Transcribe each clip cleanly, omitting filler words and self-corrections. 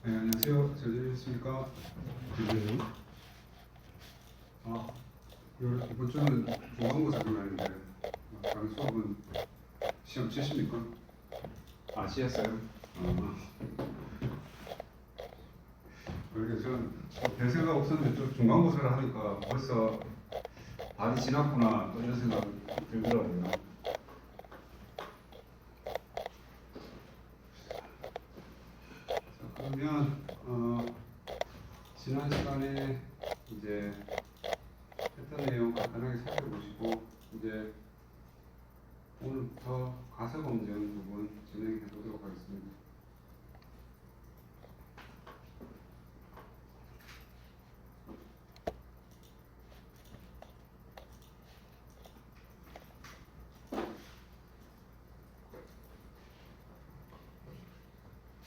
네, 안녕하세요. 잘 지내셨습니까? 네. 이번 주는 중간고사 기간인데 다른 수업은 시험 치십니까? 치셨어요? 그러게 저는 별 생각 없었는데 좀 중간고사를 하니까 벌써 반이 지났구나 또 이런 생각이 들더라고요. 자, 그러면 지난 시간에 이제 했던 내용 간단하게 살펴보시고 이제 오늘부터 가설 검증 부분 진행해 보도록 하겠습니다.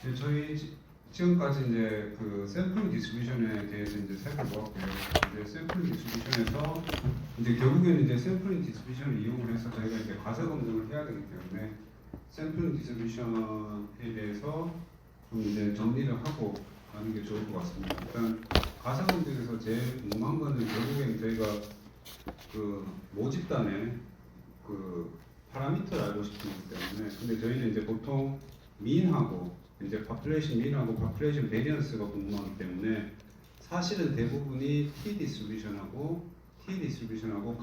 네, 저희 지금까지 이제 그 샘플 디스트리뷰션에 대해서 이제 살펴보았고요. 이제 샘플 디스트리뷰션에서 이제 결국에는 이제 샘플 디스트리뷰션을 이용을 해서 저희가 이제 가설 검증을 해야 되기 때문에 샘플 디스트리뷰션에 대해서 좀 이제 정리를 하고 가는 게 좋을 것 같습니다. 일단 가설 검증에서 제일 궁금한 거는 결국에는 저희가 그 모집단의 그 파라미터를 알고 싶은 거기 때문에 근데 저희는 이제 보통 민하고 이제 파퓰레이션 민하고 파퓰레이션 베리언스가 궁금하기 때문에 사실은 대부분이 T 디스트리뷰션하고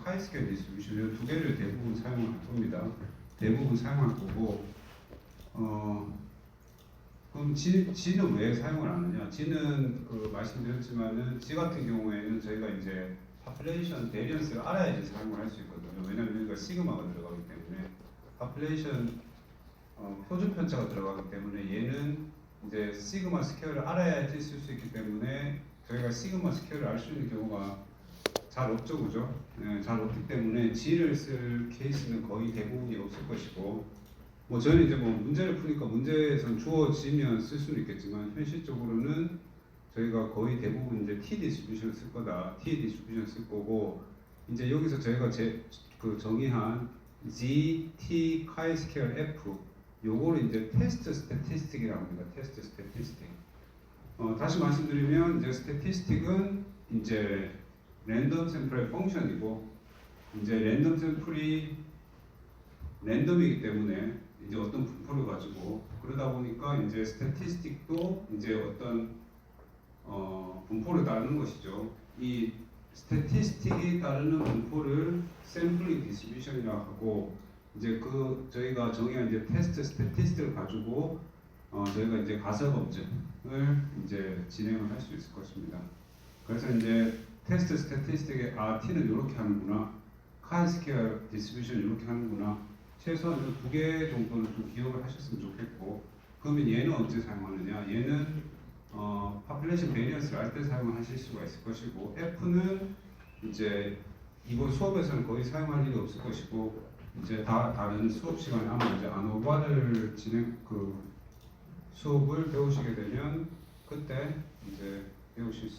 카이스케일 디스트리뷰션 이 두 개를 대부분 사용할 겁니다. 대부분 사용할 거고 그럼 G는 왜 사용을 안 하냐? G는 그 말씀드렸지만은 G 같은 경우에는 저희가 이제 파퓰레이션 베리언스를 알아야지 사용을 할 수 있거든요. 왜냐하면 여기가 시그마가 들어가기 때문에 파퓰레이션 표준 편차가 들어가기 때문에 얘는 이제 시그마 스퀘어를 알아야지 쓸 수 있기 때문에 저희가 시그마 스퀘어를 알 수 있는 경우가 잘 없죠, 그죠? 네, 잘 없기 때문에 G를 쓸 케이스는 거의 대부분이 없을 것이고, 뭐 저희는 이제 뭐 문제를 푸니까 문제에선 주어지면 쓸 수는 있겠지만 현실적으로는 저희가 거의 대부분 이제 T 디스트리뷰션을 쓸 거다, T 디스트리뷰션 쓸 거고, 이제 여기서 저희가 그 정의한 G, T, 카이 스퀘어 F 요거를 이제 테스트 스태티스틱이라고 합니다. 테스트 스태티스틱. 다시 말씀드리면 이제 스태티스틱은 이제 랜덤 샘플의 펑션이고 이제 랜덤 샘플이 랜덤이기 때문에 이제 어떤 분포를 가지고 그러다 보니까 이제 스태티스틱도 이제 어떤 분포를 따르는 것이죠. 이 스태티스틱이 따르는 분포를 샘플링 디스트리뷰션이라고 하고 이제 그 저희가 정의한 이제 테스트 스태티스틱을 가지고 저희가 이제 가설 검증을 이제 진행을 할 수 있을 것입니다. 그래서 이제 테스트 스태티스틱의 T는 이렇게 하는구나, 카이 스퀘어 디스트리뷰션 이렇게 하는구나. 최소한 두 개 정도는 좀 기억을 하셨으면 좋겠고, 그러면 얘는 언제 사용하느냐? 얘는 파퓰레이션 베리언스를 알 때 사용을 하실 수가 있을 것이고, F는 이제 이번 수업에서는 거의 사용할 일이 없을 것이고, 이제 다른 수업 시간에 아마 이제 아노바를 수업을 배우시게 되면 그때 이제 배우실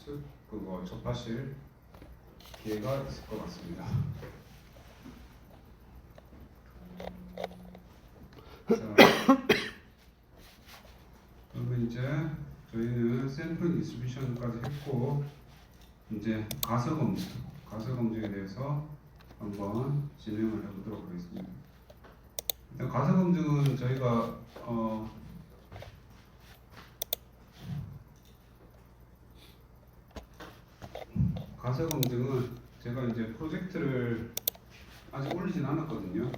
접하실 기회가 있을 것 같습니다. 샘플 디스트리뷰션까지 했고 이제 가설 검증에 대해서 한번 진행을 해보도록 하겠습니다. 일단 가설 검증은 저희가 가설 검증은 제가 이제 프로젝트를 아직 올리진 않았거든요.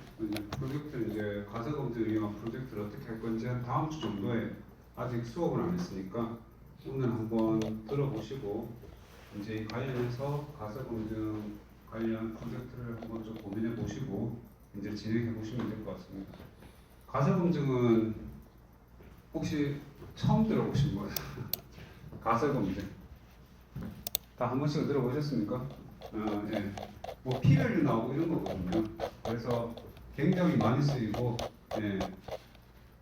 프로젝트 이제 가설 검증을 이용한 프로젝트를 어떻게 할 건지 한 다음 주 정도에 아직 수업을 안 했으니까 오늘 한번 들어보시고 이제 이 관련해서 가설 검증 관련 프로젝트를 한번 좀 고민해 보시고 이제 진행해 보시면 될 것 같습니다. 가설 검증은 혹시 처음 들어보신 거예요? 가설 검증 다 한 번씩 들어보셨습니까? 예. 뭐 P-밸류 나오고 이런 거거든요. 그래서 굉장히 많이 쓰이고, 예.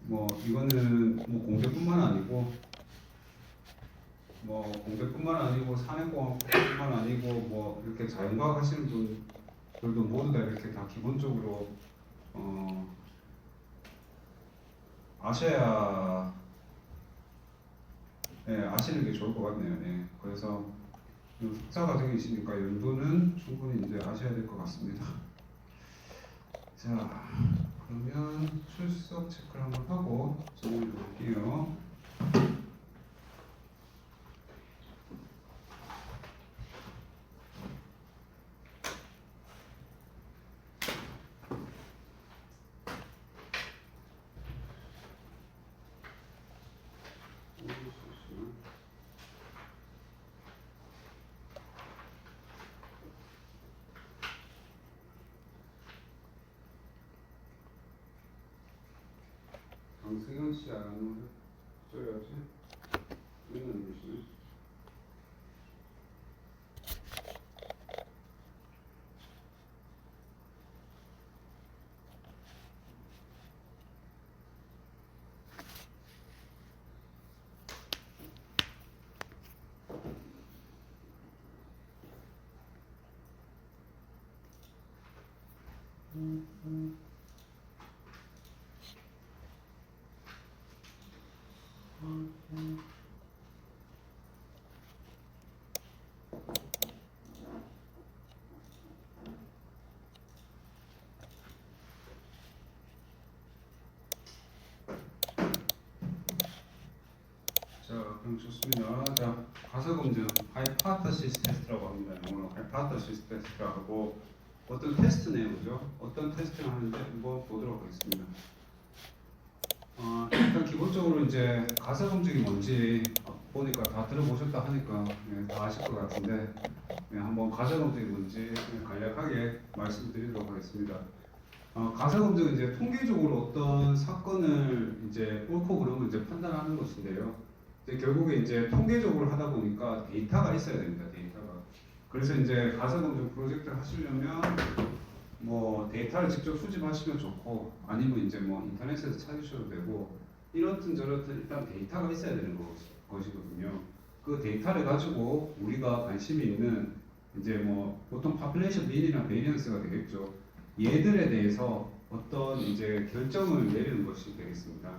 뭐 이거는 뭐 공대뿐만 아니고, 산해공학뿐만 아니고 뭐 이렇게 자연과학 하시는 분들도 모두 다 이렇게 다 기본적으로 아셔야 아시는 게 좋을 것 같네요. 예. 그래서 석사 과정이시니까 연도는 충분히 이제 아셔야 될 것 같습니다. 자, 그러면 출석 체크를 한번 하고 진행해 볼게요. 강승현 씨 안 줘야지. 이건 무슨? 자, 그럼 좋습니다. 자, 가설 검증 하이파터시스 테스트라고 합니다. 영어로 하이파터시스 테스트라고 하고 어떤 테스트 내용이죠? 어떤 테스트를 하는지 한번 보도록 하겠습니다. 일단 기본적으로 이제 가설 검증이 뭔지 보니까 다 들어보셨다 하니까 다 아실 것 같은데 한번 가설 검증이 뭔지 간략하게 말씀드리도록 하겠습니다. 가설 검증은 이제 통계적으로 어떤 사건을 이제 옳고 그름을 이제 판단하는 것인데요. 이제 결국에 이제 통계적으로 하다 보니까 데이터가 있어야 됩니다. 데이터가. 그래서 이제 가설 검증 프로젝트를 하시려면 뭐 데이터를 직접 수집하시면 좋고 아니면 이제 뭐 인터넷에서 찾으셔도 되고 이렇든 저렇든 일단 데이터가 있어야 되는 것이거든요. 그 데이터를 가지고 우리가 관심이 있는 이제 뭐 보통 파퓰레이션 민이나 베리언스가 되겠죠. 얘들에 대해서 어떤 이제 결정을 내리는 것이 되겠습니다.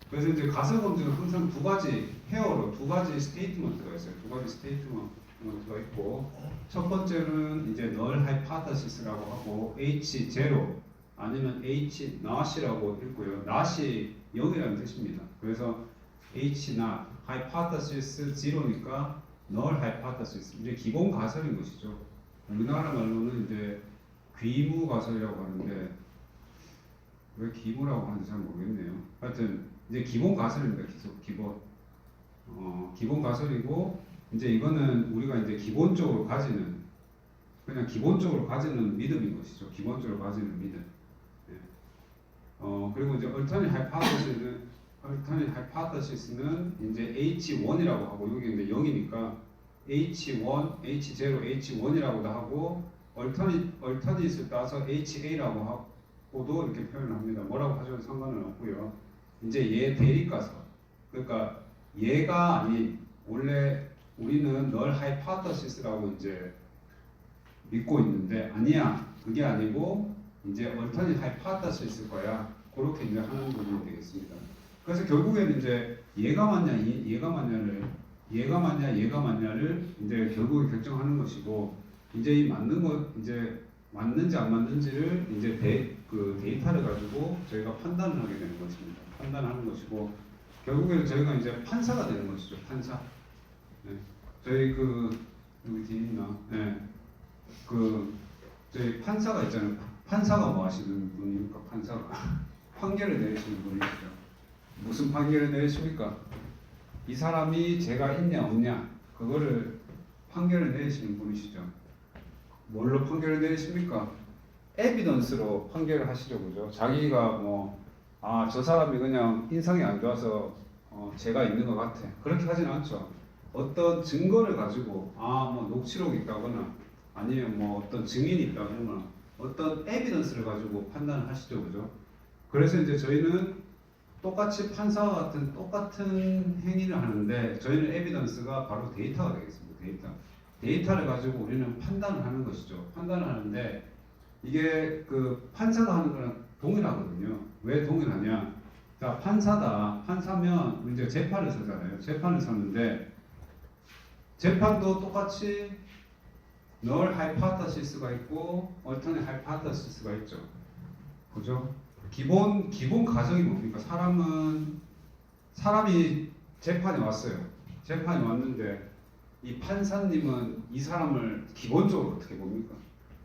그래서 이제 가설 검증은 항상 두 가지 페어로 두 가지 스테이트먼트가 있어요. 두 가지 스테이트먼트가 있고 첫 번째는 이제 null hypothesis라고 하고 H0 아니면 H not이라고 읽고요. not이 0이라는 뜻입니다. 그래서 H not hypothesis 0니까 null hypothesis 이제 기본 가설인 것이죠. 우리나라 말로는 이제 귀무 가설이라고 하는데 왜 기무라고 하는지 잘 모르겠네요. 하여튼 이제 기본 가설입니다. 기본 가설이고 이제 이거는 우리가 이제 기본적으로 가지는 믿음인 것이죠. 기본적으로 가지는 믿음. 그리고 이제 alternate hypothesis는 이제 H1이라고 하고 여기 이제 0이니까 H1, H0, H1이라고도 하고 alternate를 따서 HA라고 하고도 이렇게 표현을 합니다. 뭐라고 하셔도 상관은 없고요. 이제 얘 대립가설. 그러니까 얘가 아닌 원래 우리는 null hypothesis라고 이제 믿고 있는데 아니야. 그게 아니고 이제 alternate hypothesis일 거야. 그렇게 이제 하는 부분이 되겠습니다. 그래서 결국에는 이제 얘가 맞냐를 얘가 맞냐 얘가 맞냐를 이제 결국에 결정하는 것이고 이제 이 맞는 거 이제 맞는지 안 맞는지를 이제 그 데이터를 가지고 저희가 판단을 하게 되는 것입니다. 판단하는 것이고 결국에는 저희가 이제 판사가 되는 것이죠. 판사. 네. 저희 그 여기 뒤에 있나? 네. 그 저희 판사가 있잖아요. 판사가 뭐 하시는 분입니까? 판사가 판결을 내리시는 분이시죠. 무슨 판결을 내리십니까? 이 사람이 죄가 있냐 없냐 그거를 판결을 내리시는 분이시죠. 뭘로 판결을 내리십니까? 에비던스로 판결을 하시죠, 그죠? 자기가 뭐 저 사람이 그냥 인상이 안 좋아서 죄가 있는 것 같아. 그렇게 하진 않죠. 어떤 증거를 가지고 뭐 녹취록이 있다거나 아니면 뭐 어떤 증인이 있다거나 어떤 에비던스를 가지고 판단을 하시죠, 그죠? 그래서 이제 저희는 똑같이 판사와 같은 똑같은 행위를 하는데 저희는 에비던스가 바로 데이터가 되겠습니다. 데이터를 가지고 우리는 판단을 하는 것이죠. 판단을 하는데 이게 그 판사가 하는 거랑 동일하거든요. 왜 동일하냐? 자, 판사다. 판사면 이제 재판을 서잖아요. 재판을 서는데 재판도 똑같이 null hypothesis가 있고 alternate hypothesis가 있죠. 그죠? 기본 가정이 뭡니까? 사람이 재판에 왔어요. 재판에 왔는데 이 판사님은 이 사람을 기본적으로 어떻게 봅니까?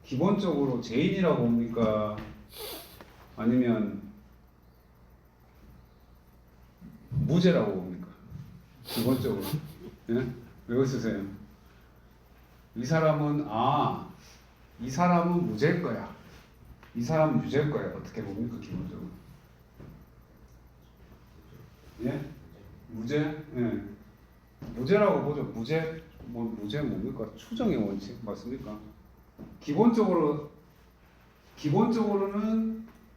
기본적으로 죄인이라고 봅니까? 아니면 무죄라고 봅니까? 기본적으로. 예? 왜 웃으세요? 이 사람은 이 사람은 무죄일 거야. 이 사람은 유죄일 거야. 어떻게 봅니까? 기본적으로. 예? 무죄? 예. 무죄라고 보죠. 무죄 뭡니까? 추정의 원칙 맞습니까? 기본적으로는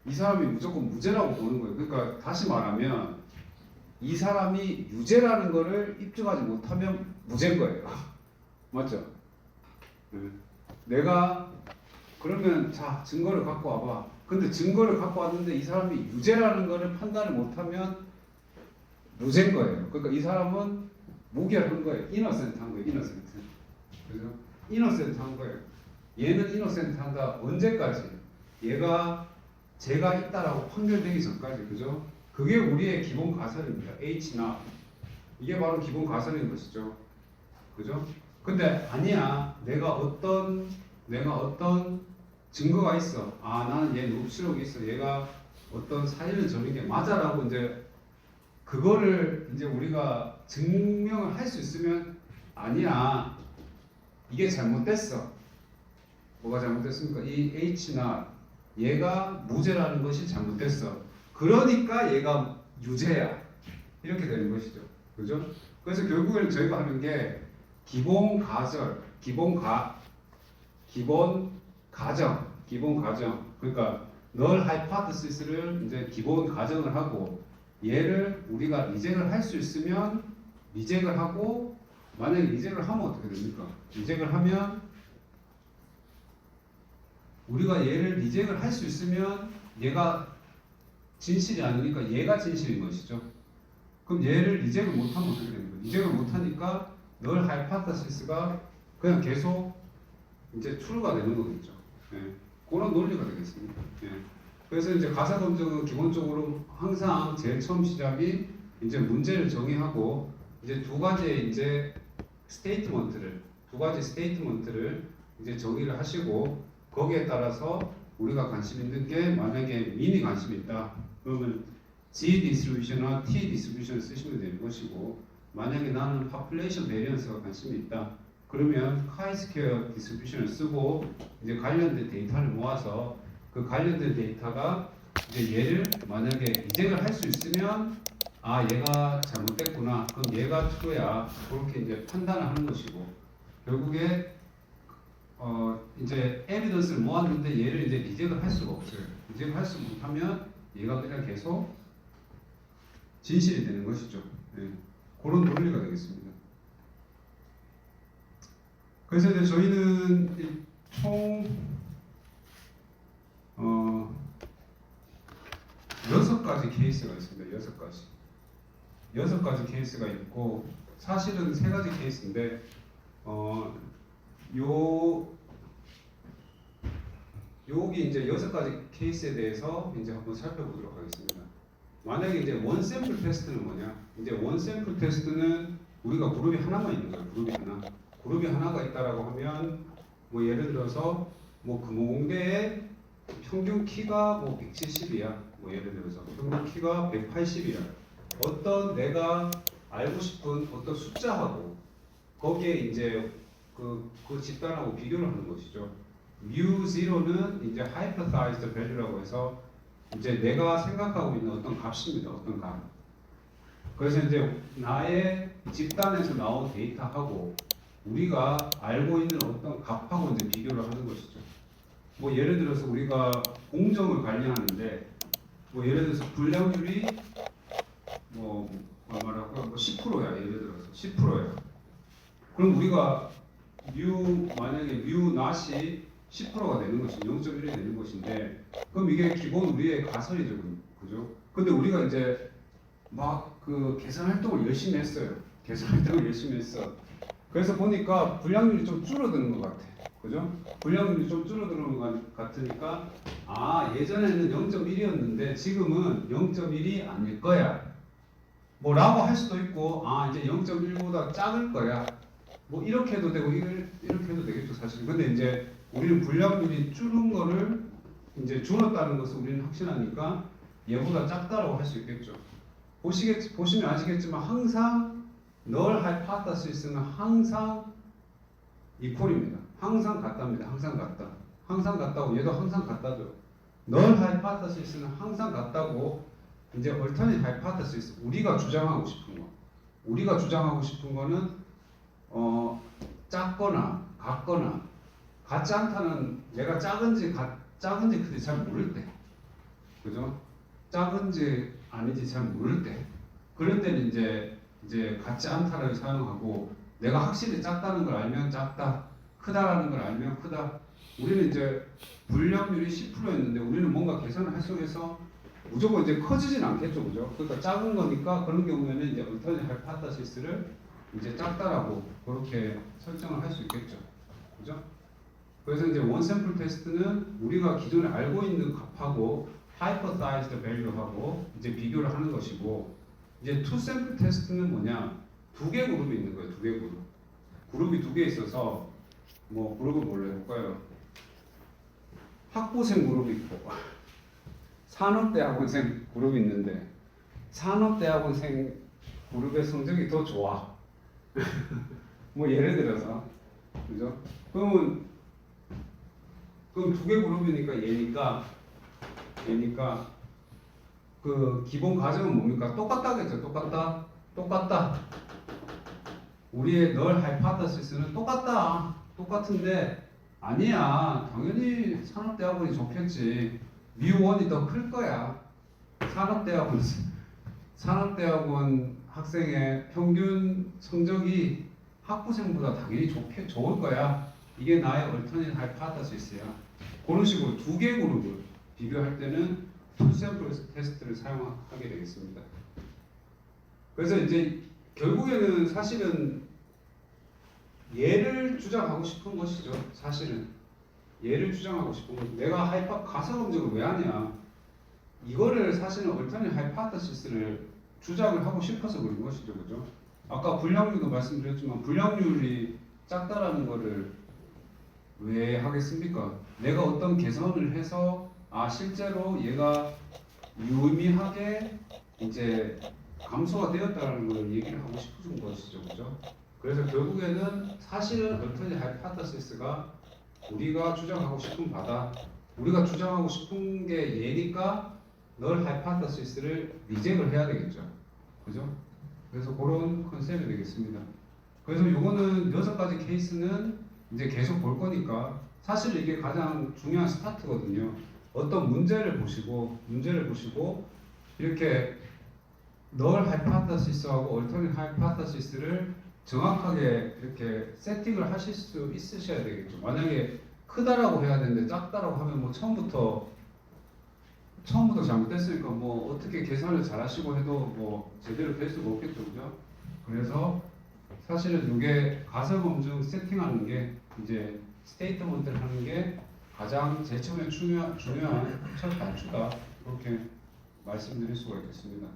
이 사람이 무조건 무죄라고 보는 거예요. 그러니까 다시 말하면 이 사람이 유죄라는 거를 입증하지 못하면 무죄인 거예요. 맞죠? 내가 그러면 자 증거를 갖고 와봐. 근데 증거를 갖고 왔는데 이 사람이 유죄라는 거를 판단을 못하면 무죄인 거예요. 그러니까 이 사람은 무결한 거예요. 이너센트한 거예요. 이너센트. 그죠? 이너센트한 거예요. 얘는 이너센트한다. 언제까지? 얘가 죄가 있다라고 판결되기 전까지. 그죠? 그게 우리의 기본 가설입니다. H not. 이게 바로 기본 가설인 것이죠. 그죠? 근데 아니야. 내가 어떤 증거가 있어. 나는 얘 녹취록이 있어. 얘가 어떤 사실을 저는 게 맞아라고 이제 그거를 이제 우리가 증명을 할 수 있으면 아니야. 이게 잘못됐어. 뭐가 잘못됐습니까? 이 H나 얘가 무죄라는 것이 잘못됐어. 그러니까 얘가 유죄야. 이렇게 되는 것이죠. 그죠? 그래서 결국에는 저희가 하는 게 기본 가정. 그러니까 null hypothesis를 이제 기본 가정을 하고 얘를 우리가 리젝을 할 수 있으면 리젝을 하고 만약에 리젝을 하면 어떻게 됩니까? 리젝을 하면 우리가 얘를 리젝을 할 수 있으면 얘가 진실이 아니니까 얘가 진실인 것이죠. 그럼 얘를 리젝을 못하면 어떻게 됩니까? 리젝을 못하니까 null hypothesis가 그냥 계속 이제 true가 되는 거겠죠. 그런 논리가 되겠습니다. 그래서 이제 가사 검증은 기본적으로 항상 제일 처음 시작이 이제 문제를 정의하고 이제 두 가지 스테이트먼트를 이제 정의를 하시고 거기에 따라서 우리가 관심 있는 게 만약에 민이 관심 있다 그러면 G 디스트리뷰션과 T 디스트리뷰션을 쓰시면 되는 것이고 만약에 나는 population variance가 관심이 있다 그러면 chi-square 디스트리뷰션을 쓰고 이제 관련된 데이터를 모아서 그 관련된 데이터가 이제 얘를 만약에 리젝을 할 수 있으면 얘가 잘못됐구나 그럼 얘가 true야 그렇게 이제 판단을 하는 것이고 결국에 이제 에비던스를 모았는데 얘를 이제 리젝을 할 수가 없어요. 리젝을 할 수 못하면 얘가 그냥 계속 진실이 되는 것이죠. 그런 논리가 되겠습니다. 그래서 이제 저희는 총 6가지 케이스가 있습니다. 6가지 케이스가 있고 사실은 세 가지 케이스인데 요 여기 이제 6가지 케이스에 대해서 이제 한번 살펴보도록 하겠습니다. 만약에 이제 원 샘플 테스트는 뭐냐? 이제 원 샘플 테스트는 우리가 그룹이 하나만 있는 거예요. 그룹이 하나가 있다라고 하면 뭐 예를 들어서 뭐 금호공대의 평균 키가 뭐 170이야. 뭐 예를 들어서 평균 키가 180이야. 어떤 내가 알고 싶은 어떤 숫자하고 거기에 이제 그 집단하고 비교를 하는 것이죠. mu0는 이제 hypothesized value라고 해서 이제 내가 생각하고 있는 어떤 값입니다. 어떤 값. 그래서 이제 나의 집단에서 나온 데이터하고 우리가 알고 있는 어떤 값하고 이제 비교를 하는 것이죠. 뭐 예를 들어서 우리가 공정을 관리하는데 뭐 예를 들어서 불량률이 뭐 말하고 뭐 10%야. 예를 들어서 10%야. 그럼 우리가 만약에 mu not이 10%가 되는 것이 0.1이 되는 것인데 그럼 이게 기본 우리의 가설이죠, 그죠? 근데 우리가 이제 막 그 계산 활동을 열심히 했어요. 그래서 보니까 불량률이 좀 줄어드는 것 같아, 그죠? 불량률이 좀 줄어드는 것 같으니까 예전에는 0.1이었는데 지금은 0.1이 아닐 거야. 뭐라고 할 수도 있고 이제 0.1보다 작을 거야. 뭐 이렇게 해도 되고 이렇게 해도 되겠죠, 사실. 근데 이제 우리는 불량률이 줄은 거를 이제 줄었다는 것을 우리는 확신하니까 얘보다 작다라고 할 수 있겠죠. 보시면 아시겠지만 항상 널 하이파타시스는 항상 이퀄입니다. 항상 같답니다. 항상 같다고 얘도 항상 같다죠. 널 하이파타시스는 항상 같다고 이제 얼터닛 하이파타시스 우리가 주장하고 싶은 거는 작거나 같거나 같지 않다는 내가 작은지 큰지 잘 모를 때, 그죠? 작은지 아닌지 잘 모를 때 그럴 때는 이제 같지 않다를 사용하고 내가 확실히 작다는 걸 알면 작다, 크다라는 걸 알면 크다. 우리는 이제 불량률이 10%였는데 우리는 뭔가 계산을 할 속에서 무조건 이제 커지진 않겠죠, 그죠? 그러니까 작은 거니까 그런 경우에는 이제 얼터넷 하이파타시스를 이제 작다라고 그렇게 설정을 할 수 있겠죠, 그죠? 그래서 이제 원 샘플 테스트는 우리가 기존에 알고 있는 값하고 hypothesized value하고 이제 비교를 하는 것이고, 이제 투 샘플 테스트는 뭐냐? 두 개 그룹이 있는 거예요. 두 개 그룹. 그룹이 두 개 있어서 뭐 그룹을 뭘로 해볼까요? 학부생 그룹이 있고 산업대학원생 그룹이 있는데 산업대학원생 그룹의 성적이 더 좋아. 뭐 예를 들어서, 그죠? 그럼 두 개 그룹이니까 얘니까 그 기본 가정은 뭡니까? 똑같다겠죠. 똑같다. 우리의 널 하이파타시스는 똑같은데 아니야. 당연히 산업대학원이 좋겠지. 미원이 더 클 거야. 산업대학원 학생의 평균 성적이 학부생보다 당연히 좋을 거야. 이게 나의 얼터닛 하이파타시스야. 그런 식으로 두 개 그룹을 비교할 때는 투 샘플 테스트를 사용하게 되겠습니다. 그래서 이제 결국에는 사실은 얘를 주장하고 싶은 것이죠. 사실은 얘를 주장하고 싶은 것. 내가 가설 검증을 왜 하냐? 이거를 사실은 얼터닛 하이파타시스를 주장을 하고 싶어서 그런 것이죠, 그죠? 아까 불량률도 말씀드렸지만 불량률이 작다라는 거를 왜 하겠습니까? 내가 어떤 개선을 해서 실제로 얘가 유의미하게 이제 감소가 되었다는 걸 얘기를 하고 싶은 것이죠, 그죠? 그래서 결국에는 사실은 얼터닛 하이파타시스가 우리가 주장하고 싶은 바다, 우리가 주장하고 싶은 게 얘니까 널 하이파타시스를 리젝을 해야 되겠죠, 그죠? 그래서 그런 컨셉이 되겠습니다. 그래서 요거는 6가지 케이스는 이제 계속 볼 거니까 사실 이게 가장 중요한 스타트거든요. 어떤 문제를 보시고 이렇게 널 하이파타시스하고 얼터닛 하이파타시스를 정확하게 이렇게 세팅을 하실 수 있으셔야 되겠죠. 만약에 크다라고 해야 되는데 작다라고 하면 뭐 처음부터 잘못됐으니까 뭐 어떻게 계산을 잘 하시고 해도 뭐 제대로 될 수가 없겠죠, 그죠? 그래서 사실은 이게 가설 검증 세팅하는 게 이제 스테이트먼트를 하는 게 가장 제일 처음에 중요한 첫 단추다. 그렇게 말씀드릴 수가 있겠습니다.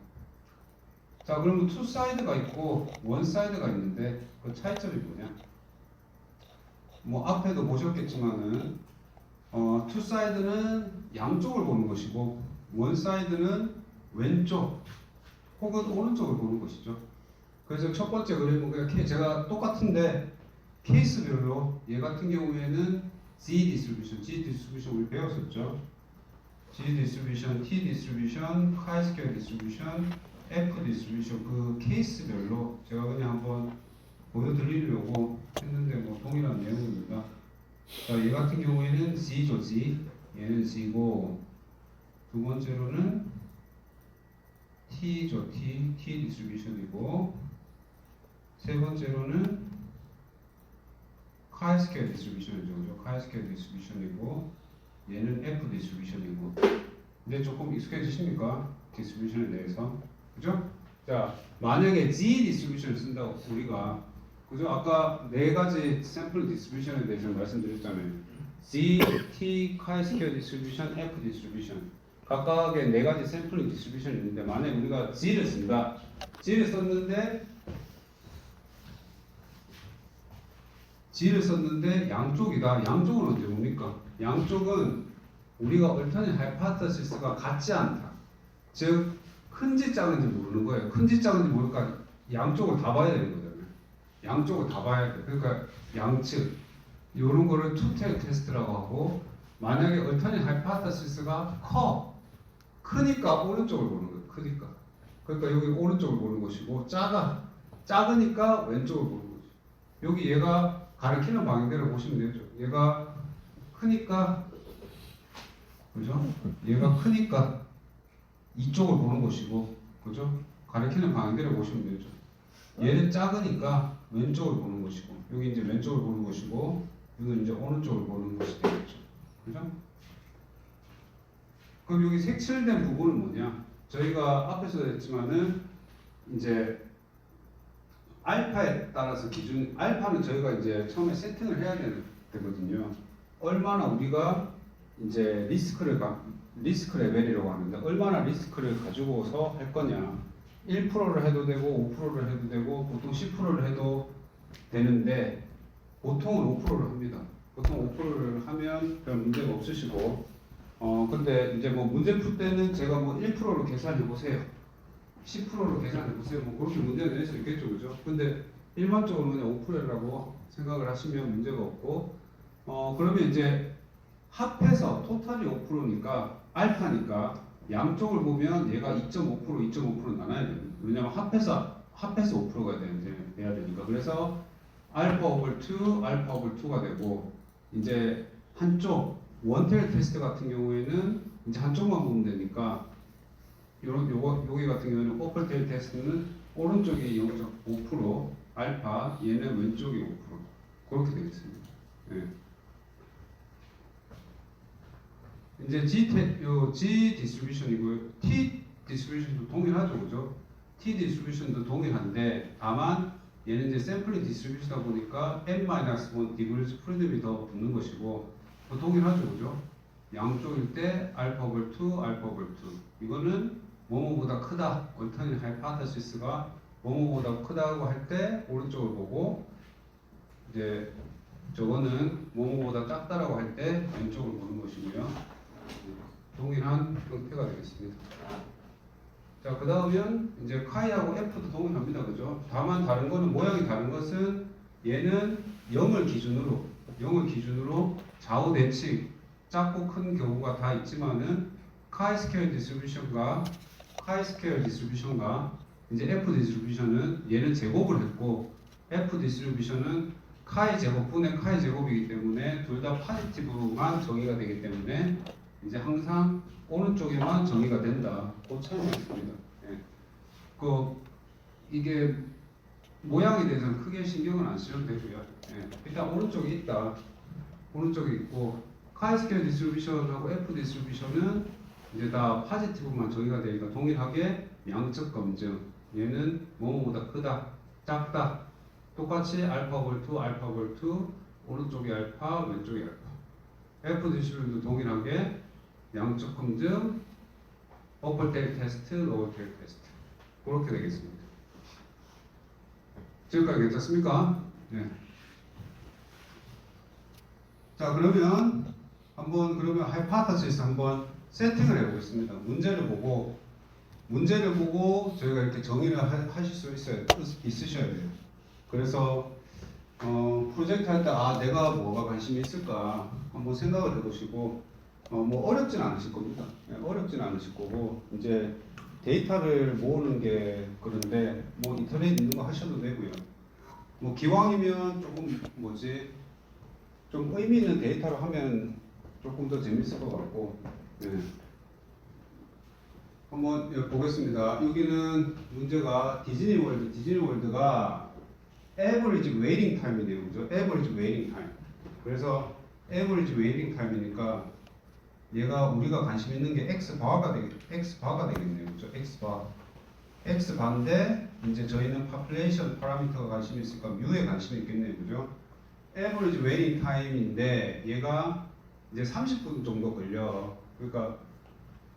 자, 그러면 투 사이드가 있고 원 사이드가 있는데 그 차이점이 뭐냐? 뭐 앞에도 보셨겠지만은 투 사이드는 양쪽을 보는 것이고 원 사이드는 왼쪽 혹은 오른쪽을 보는 것이죠. 그래서 첫 번째 그림은 그냥 제가 똑같은데 케이스별로 얘 같은 경우에는 G 디스트리뷰션 우리 배웠었죠. G 디스트리뷰션, T 디스트리뷰션, 카이-스퀘어 디스트리뷰션, F 디스트리뷰션 그 케이스별로 제가 그냥 한번 보여드리려고 했는데 뭐 동일한 내용입니다. 자, 얘 같은 경우에는 G죠, G. 얘는 G고 두 번째로는 T죠, T 디스트리뷰션이고 세 번째로는 카이-스퀘어 디스트리뷰션이죠, 그죠? 카이-스퀘어 디스트리뷰션이고 얘는 F 디스트리뷰션이고 근데 조금 익숙해지십니까? 디스트리뷰션에 대해서 그죠? 자, 만약에 G 디스트리뷰션을 쓴다고 우리가 그죠? 아까 네 가지 샘플 디스트리뷰션에 대해서 말씀드렸잖아요. G, T, 카이-스퀘어 디스트리뷰션, F 디스트리뷰션 각각의 네 가지 샘플 디스트리뷰션이 있는데 만약에 우리가 G를 쓴다. G를 썼는데 양쪽이다. 양쪽은 언제 뭡니까? 양쪽은 우리가 얼터넷 하이파테시스가 같지 않다. 즉 큰지 작은지 모르는 거예요. 큰지 작은지 모르니까 양쪽을 다 봐야 되는 거잖아요. 양쪽을 다 봐야 돼. 그러니까 양측 이런 거를 투테일 테스트라고 하고 만약에 얼터넷 하이파테시스가 크니까 오른쪽을 보는 거예요. 크니까. 그러니까 여기 오른쪽을 보는 것이고 작으니까 왼쪽을 보는 거죠. 여기 얘가 가리키는 방향대로 보시면 되죠. 얘가 크니까 그죠? 얘가 크니까 이쪽을 보는 것이고 그죠? 가리키는 방향대로 보시면 되죠. 얘는 작으니까 왼쪽을 보는 것이고 여기 이제 왼쪽을 보는 것이고 여기 이제 오른쪽을 보는 것이 되겠죠. 그죠? 그럼 여기 색칠된 부분은 뭐냐? 저희가 앞에서 했지만은 이제 알파에 따라서 기준 알파는 저희가 이제 처음에 세팅을 해야 되거든요. 얼마나 우리가 이제 리스크 레벨이라고 하는데 얼마나 리스크를 가지고서 할 거냐. 1%를 해도 되고 5%를 해도 되고 보통 10%를 해도 되는데 보통은 5%를 합니다. 보통 5%를 하면 별 문제가 없으시고 근데 이제 뭐 문제 풀 때는 제가 뭐 1%로 계산해 보세요. 10%로 계산해 보세요. 뭐 그렇게 문제가 될 수 있겠죠, 그죠? 근데 일반적으로 그냥 5%라고 생각을 하시면 문제가 없고, 그러면 이제 합해서 토탈이 5%니까 알파니까 양쪽을 보면 얘가 2.5% 나눠야 됩니다. 왜냐면 합해서 5%가 돼야 되니까. 그래서 알파 오버 2, 알파 오버 2가 되고 이제 한쪽 원테일 테스트 같은 경우에는 이제 한쪽만 보면 되니까 여기 같은 경우에는 오플테일 테스트는 오른쪽이 0.5% 알파, 얘는 왼쪽이 5% 그렇게 되겠습니다. 네. 이제 G 디스트리뷰션이고요. T 디스트리뷰션도 동일하죠, 그죠? T 디스트리뷰션도 동일한데 다만 얘는 이제 샘플링 디스트리뷰션이다 보니까 n-1 디그리스 프리덤이 더 붙는 것이고 동일하죠, 그죠? 양쪽일 때 알파 오버 2, 알파 오버 2 이거는 뭐뭐보다 크다. 얼터넷 하이파테시스가 뭐뭐보다 크다고 할 때 오른쪽을 보고 이제 저거는 뭐뭐보다 작다라고 할 때 왼쪽을 보는 것이고요. 동일한 형태가 되겠습니다. 자, 그 다음은 이제 카이하고 F도 동일합니다. 그죠? 다만 다른 거는 모양이 다른 것은 얘는 0을 기준으로 좌우 대칭 작고 큰 경우가 다 있지만은 카이-스퀘어 디스트리뷰션과 이제 F 디스트리뷰션은 얘는 제곱을 했고 F 디스트리뷰션은 카이 제곱분의 카이 제곱이기 때문에 둘 다 파지티브만 정의가 되기 때문에 이제 항상 오른쪽에만 정의가 된다. 그 차이가 있습니다. 예. 이게 모양에 대해서는 크게 신경을 안 쓰셔도 되고요. 예. 일단 오른쪽에 있다. 오른쪽에 있고 카이-스퀘어 디스트리뷰션하고 F 디스트리뷰션은 이제 다 파지티브만 정의가 되니까 동일하게 양측 검증. 얘는 뭐뭐보다 크다, 작다. 똑같이 알파 골2, 알파 골2, 오른쪽이 알파, 왼쪽이 알파. F 디시블도 동일하게 양적 검증, 어퍼 테일 테스트, 로어 테일 테스트. 그렇게 되겠습니다. 지금까지 괜찮습니까? 네. 자, 그러면 하이파테시스 한번 세팅을 해보겠습니다. 문제를 보고 저희가 이렇게 정의를 하실 수 있으셔야 돼요. 그래서 프로젝트 할 때 내가 뭐가 관심이 있을까 한번 생각을 해보시고 뭐 어렵진 않으실 겁니다. 어렵진 않으실 거고 이제 데이터를 모으는 게 그런데 뭐 인터넷 있는 거 하셔도 되고요. 뭐 기왕이면 조금 좀 의미 있는 데이터로 하면 조금 더 재밌을 것 같고. 네. 한번 보겠습니다. 여기는 문제가 디즈니월드가 에버리지 웨이팅 타임이네요. 그죠? 에버리지 웨이팅 타임. 그래서 에버리지 웨이팅 타임이니까 얘가 우리가 관심 있는 게 X바가 되겠네요. 그죠? X바인데 이제 저희는 파퓰레이션 파라미터가 관심이 있으니까 뮤에 관심이 있겠네요. 그죠? 에버리지 웨이팅 타임인데 얘가 이제 30분 정도 걸려. 그러니까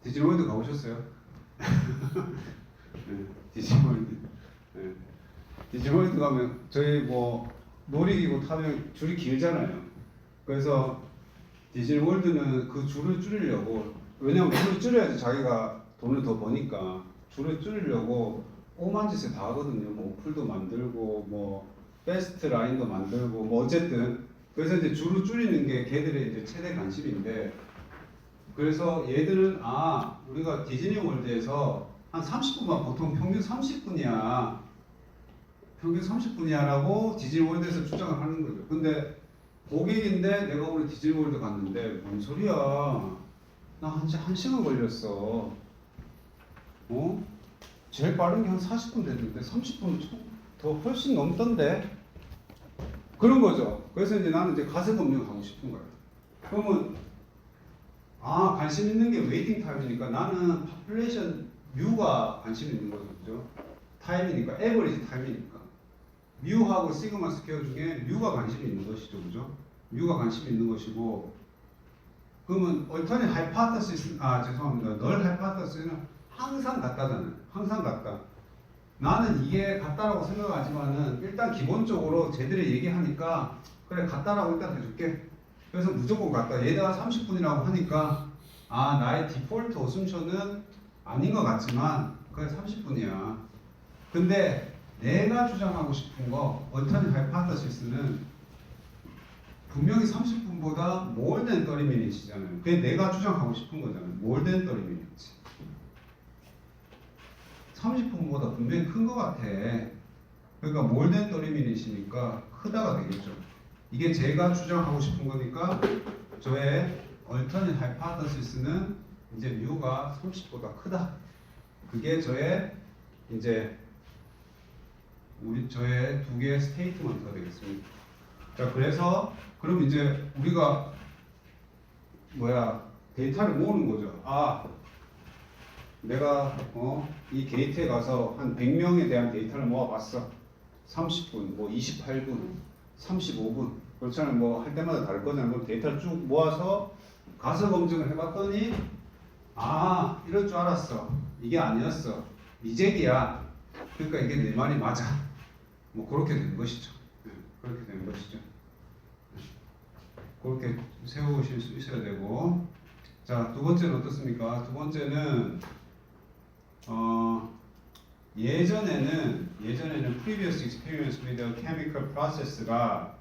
디즈니월드 가보셨어요? 네, 디즈니월드. 네. 디즈니월드 가면 저희 뭐 놀이기구 타면 줄이 길잖아요. 그래서 디즈니월드는 그 줄을 줄이려고, 왜냐면 줄을 줄여야지 자기가 돈을 더 버니까 줄을 줄이려고 오만 짓을 다 하거든요. 뭐 어플도 만들고 뭐 패스트 라인도 만들고 뭐 어쨌든 그래서 이제 줄을 줄이는 게 걔들의 이제 최대 관심인데, 그래서 얘들은 우리가 디즈니월드에서 한 30분만 보통 평균 30분이야. 평균 30분이야라고 디즈니월드에서 주장을 하는 거죠. 근데 고객인데 내가 오늘 디즈니월드 갔는데 뭔 소리야? 나 한 시간 걸렸어. 제일 빠른 게 한 40분 됐는데 30분 더 훨씬 넘던데? 그런 거죠. 그래서 이제 나는 이제 가세 검증을 하고 싶은 거예요. 그러면 관심 있는 게 웨이팅 타임이니까 나는 파퓰레이션 뮤가 관심 있는 거죠. 그죠? 타임이니까, 에버리지 타임이니까. 뮤하고 시그마 스퀘어 중에 뮤가 관심이 있는 것이죠. 그죠? 뮤가 관심이 있는 것이고, 그러면 얼터넷 하이파테시스, 죄송합니다. 널 하이파테시스는 항상 같다잖아요. 항상 같다. 나는 이게 같다라고 생각하지만은 일단 기본적으로 쟤들이 얘기하니까 그래 같다라고 일단 해줄게. 그래서 무조건 같다. 얘가 30분이라고 하니까 나의 디폴트 어쌔션은 아닌 것 같지만 그래 30분이야. 근데 내가 주장하고 싶은 거 얼터넷 하이파테시스는 분명히 30분보다 more than 30minutes잖아요. 그게 내가 주장하고 싶은 거잖아요. more than 30minutes. 30분보다 분명히 큰 것 같아. 그러니까 more than 30minutes이니까 크다가 되겠죠. 이게 제가 주장하고 싶은 거니까 저의 alternate hypothesis는 이제 뮤가 30보다 크다. 그게 저의 이제 저의 두 개의 스테이트먼트가 되겠습니다. 자, 그래서 그럼 이제 우리가 데이터를 모으는 거죠. 내가 이 게이트에 가서 한 100명에 대한 데이터를 모아봤어. 30분, 뭐 28분, 35분. 그렇잖아요. 뭐 할 때마다 다를 거잖아요. 뭐 데이터를 쭉 모아서 가서 검증을 해봤더니 이럴 줄 알았어. 이게 아니었어. 미적이야. 그러니까 이게 내 말이 맞아. 뭐 그렇게 된 것이죠. 그렇게 된 것이죠. 그렇게 세우실 수 있어야 되고. 자, 두 번째는 어떻습니까? 두 번째는 예전에는 previous experience with a chemical process가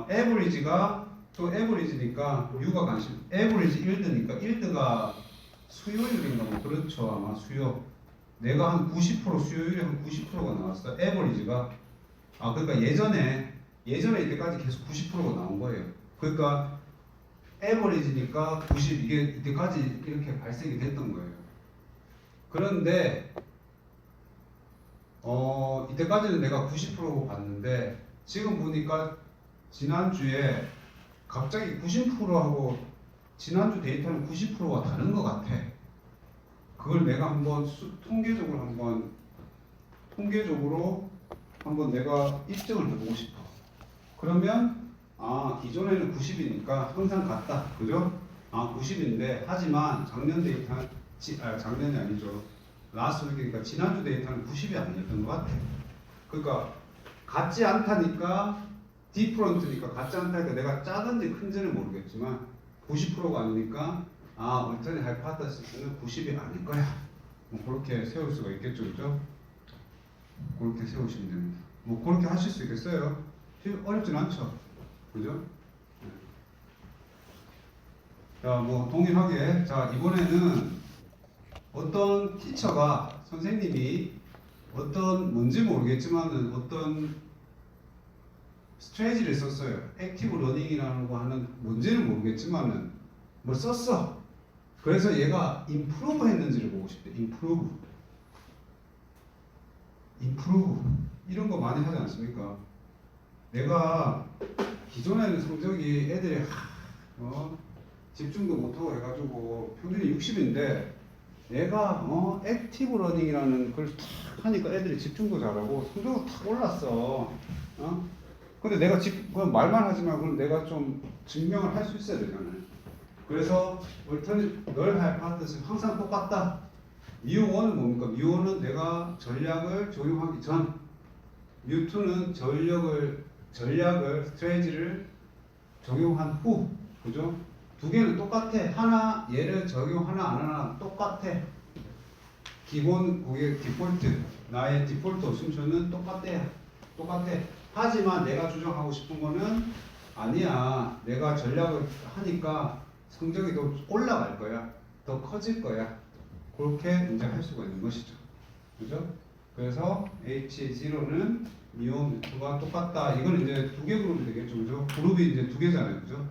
average가 또 average니까 U가 관심, average yield니까 yield가 수요율인가 뭐 그렇죠. 아마 수요. 내가 한 90% 수요율이 한 90%가 나왔어. average가 그러니까 예전에 이때까지 계속 90%가 나온 거예요. 그러니까 average니까 90 이게 이때까지 이렇게 발생이 됐던 거예요. 그런데 이때까지는 내가 90%고 봤는데 지금 보니까 지난주에 갑자기 90%하고 지난주 데이터는 90%가 다른 것 같아. 그걸 내가 한번 통계적으로 한번 내가 입증을 해보고 싶어. 그러면 기존에는 90이니까 항상 같다. 그죠? 90인데 하지만 작년 데이터 작년이 아니죠. 라스트 위크니까 지난주 데이터는 90이 아니었던 것 같아. 그러니까 같지 않다니까 디프런트니까 같지 않다니까 내가 작은지 큰지는 모르겠지만 90%가 아니니까 얼터니 하이파테시스는 90이 아닐 거야. 뭐 그렇게 세울 수가 있겠죠, 그죠? 그렇게 세우시면 됩니다. 뭐 그렇게 하실 수 있겠어요? 어렵진 않죠, 그죠? 네. 자, 뭐 동일하게 자 이번에는 어떤 티처가 선생님이 어떤 뭔지 모르겠지만은 어떤 스트레지를 썼어요. 액티브 러닝이라는 거 하는 뭔지는 모르겠지만은 뭘 썼어. 그래서 얘가 임프루브 했는지를 보고 싶대. 임프루브 이런 거 많이 하지 않습니까? 내가 기존에는 성적이 애들이 집중도 못하고 해가지고 평균이 60인데 얘가 액티브 러닝이라는 걸 탁 하니까 애들이 집중도 잘하고 성적도 탁 올랐어. 근데 내가 그냥 말만 하지 말고 내가 좀 증명을 할 수 있어야 되잖아요. 그래서 널 하이파테시스 항상 똑같다. 뮤1은 뭡니까? 뮤1은 내가 전략을 적용하기 전, 뮤2는 전략을 스트레지를 적용한 후, 그죠? 두 개는 똑같아. 하나 얘를 적용하나 안 하나 똑같아. 기본 그게 디폴트, 나의 디폴트 어쌔션은 똑같아. 하지만 내가 주장하고 싶은 거는 아니야. 내가 전략을 하니까 성적이 더 올라갈 거야. 더 커질 거야. 그렇게 이제 할 수가 있는 것이죠. 그죠? 그래서 H0는 미온 뮤트가 똑같다. 이건 이제 두 개 그룹이 되겠죠. 그죠? 그룹이 이제 두 개잖아요. 그죠?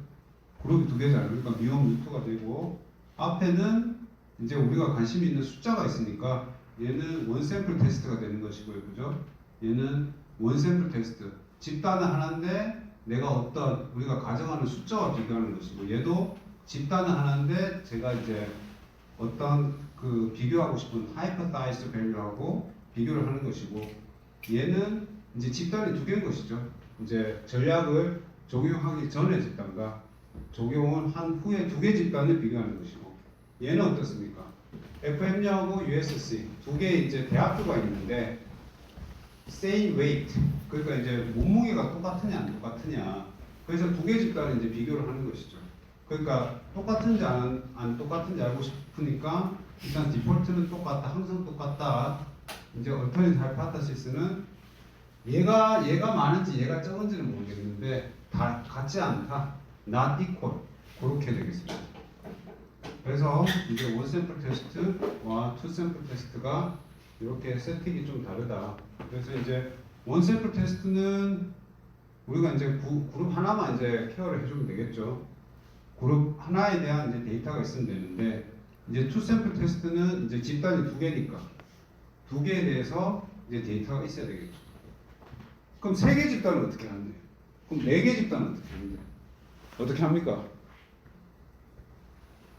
그룹이 두 개잖아요. 그러니까 미온 뮤트가 되고 앞에는 이제 우리가 관심이 있는 숫자가 있으니까 얘는 원 샘플 테스트가 되는 것이고요. 그죠? 얘는 원 샘플 테스트. 집단은 하나인데 내가 어떤 우리가 가정하는 숫자와 비교하는 것이고 얘도 집단은 하나인데 제가 이제 어떤 그 비교하고 싶은 하이퍼사이즈 밸류하고 비교를 하는 것이고 얘는 이제 집단이 두 개인 것이죠. 이제 전략을 적용하기 전에 집단과 적용을 한 후에 두 개 집단을 비교하는 것이고 얘는 어떻습니까? FM여하고 USC 두 개 이제 대학교가 있는데 same weight 그러니까 이제 몸무게가 똑같으냐 안 똑같으냐 그래서 두 개 집단을 이제 비교를 하는 것이죠. 그러니까 똑같은지 안 똑같은지 알고 싶으니까 일단 디폴트는 똑같다 항상 똑같다. 이제 얼터니티 하이파테시스는 얘가 많은지 얘가 적은지는 모르겠는데 다 같지 않다. not equal 그렇게 되겠습니다. 그래서 이제 원 샘플 테스트와 투 샘플 테스트가 이렇게 세팅이 좀 다르다. 그래서 이제 원 샘플 테스트는 우리가 이제 그룹 하나만 이제 케어를 해주면 되겠죠. 그룹 하나에 대한 이제 데이터가 있으면 되는데 이제 투 샘플 테스트는 이제 집단이 두 개니까 두 개에 대해서 이제 데이터가 있어야 되겠죠. 그럼 세 개 집단은 어떻게 하는데? 그럼 네 개 집단은 어떻게 하는데? 어떻게 합니까?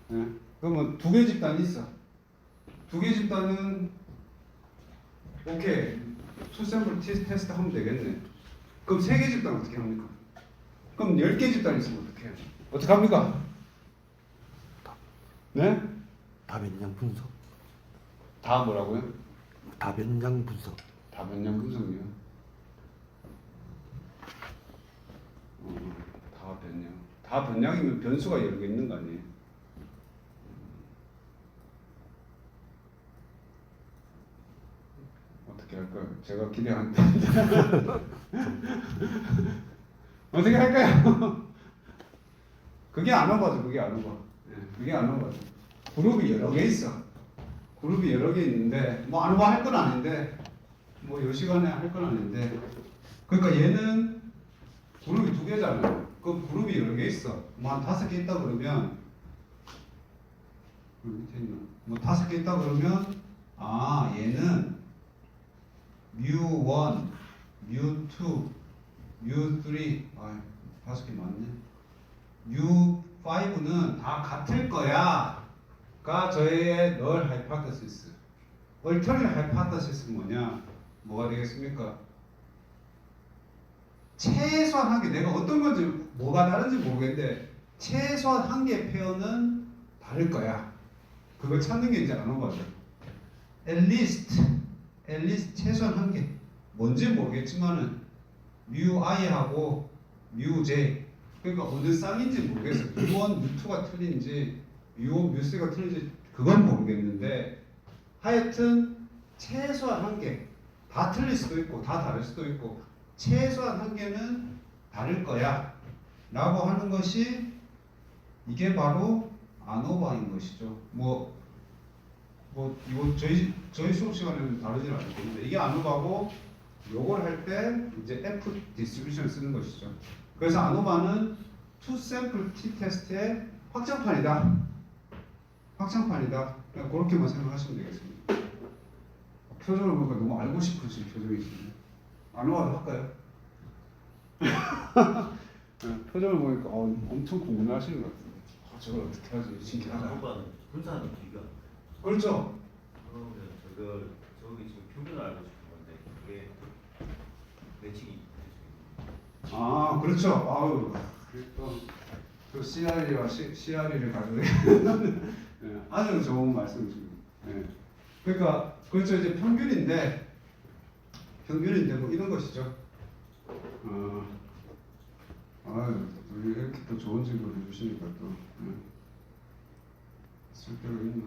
네? 그러면 두 개 집단이 있어. 두 개 집단은 오케이 투 샘플 테스트 하면 되겠네. 그럼 세 개 집단 어떻게 합니까? 그럼 10개 집단 있으면 어떻게 해요? 어떻게 합니까? 네? 다변량 분석. 다 뭐라고요? 다변량 분석. 다변량 분석이요? 다 변량이면 변수가 여러 개 있는 거 아니에요? 어떻게 할까요? 제가 기대하는데 어떻게 할까요? 그게 안 와봐죠. 그게 안 와봐. 그게 안 와봐죠. 그룹이 여러 개 있어. 그룹이 여러 개 있는데 뭐 안 와 할 건 아닌데 뭐 요 시간에 할 건 아닌데 그러니까 얘는 그룹이 두 개잖아요. 그 그룹이 여러 개 있어. 뭐 한 5개 있다 그러면 뭐 5개 있다 그러면 얘는 뮤1, 뮤2, 뮤3 5개 맞네. 뮤5는 다 같을 거야 가 저의 널 하이파테시스. 얼터널 하이파테시스는 뭐냐? 뭐가 되겠습니까? 최소한 한 개, 내가 어떤 건지 뭐가 다른지 모르겠는데 최소한 한 개의 페어는 다를 거야. 그걸 찾는 게 이제 아노바죠. at least 최소한 한 개. 뭔지 모르겠지만은 뮤 i하고 뮤 j, 그러니까 어느 쌍인지 모르겠어. 뮤1, 뮤2가 틀린지 뮤5, 뮤3가 틀린지 그건 모르겠는데 하여튼 최소한 한 개. 다 틀릴 수도 있고 다 다를 수도 있고 최소한 한 개는 다를 거야 라고 하는 것이 이게 바로 아노바인 것이죠. 뭐 이거 저희 수업 시간에는 다르진 않겠는데 이게 아노바고 요걸 할 때 이제 F 디스트리뷰션을 쓰는 것이죠. 그래서 아노바는 투 샘플 T 테스트의 확장판이다. 확장판이다. 그냥 그렇게만 생각하시면 되겠습니다. 표정을 보니까 너무 알고 싶으신 표정이시네. 아노바도 할까요? 표정을 보니까 엄청 궁금해하시는 것 같은데. 저걸 어떻게 하지? 신기하다. 아노바는 분산하는 기가. 그렇죠. 그러면 저기 지금 표준을 알고 싶은 건데 그게 매칭이 아, 그렇죠. 아유, 또 CRE와 CRE를 가지고 아주 좋은 말씀이십니다. 예. 그러니까 그렇죠. 이제 평균인데 뭐 이런 것이죠. 아유, 또 이렇게 또 좋은 질문을 해주시니까 또 쓸데가 있나.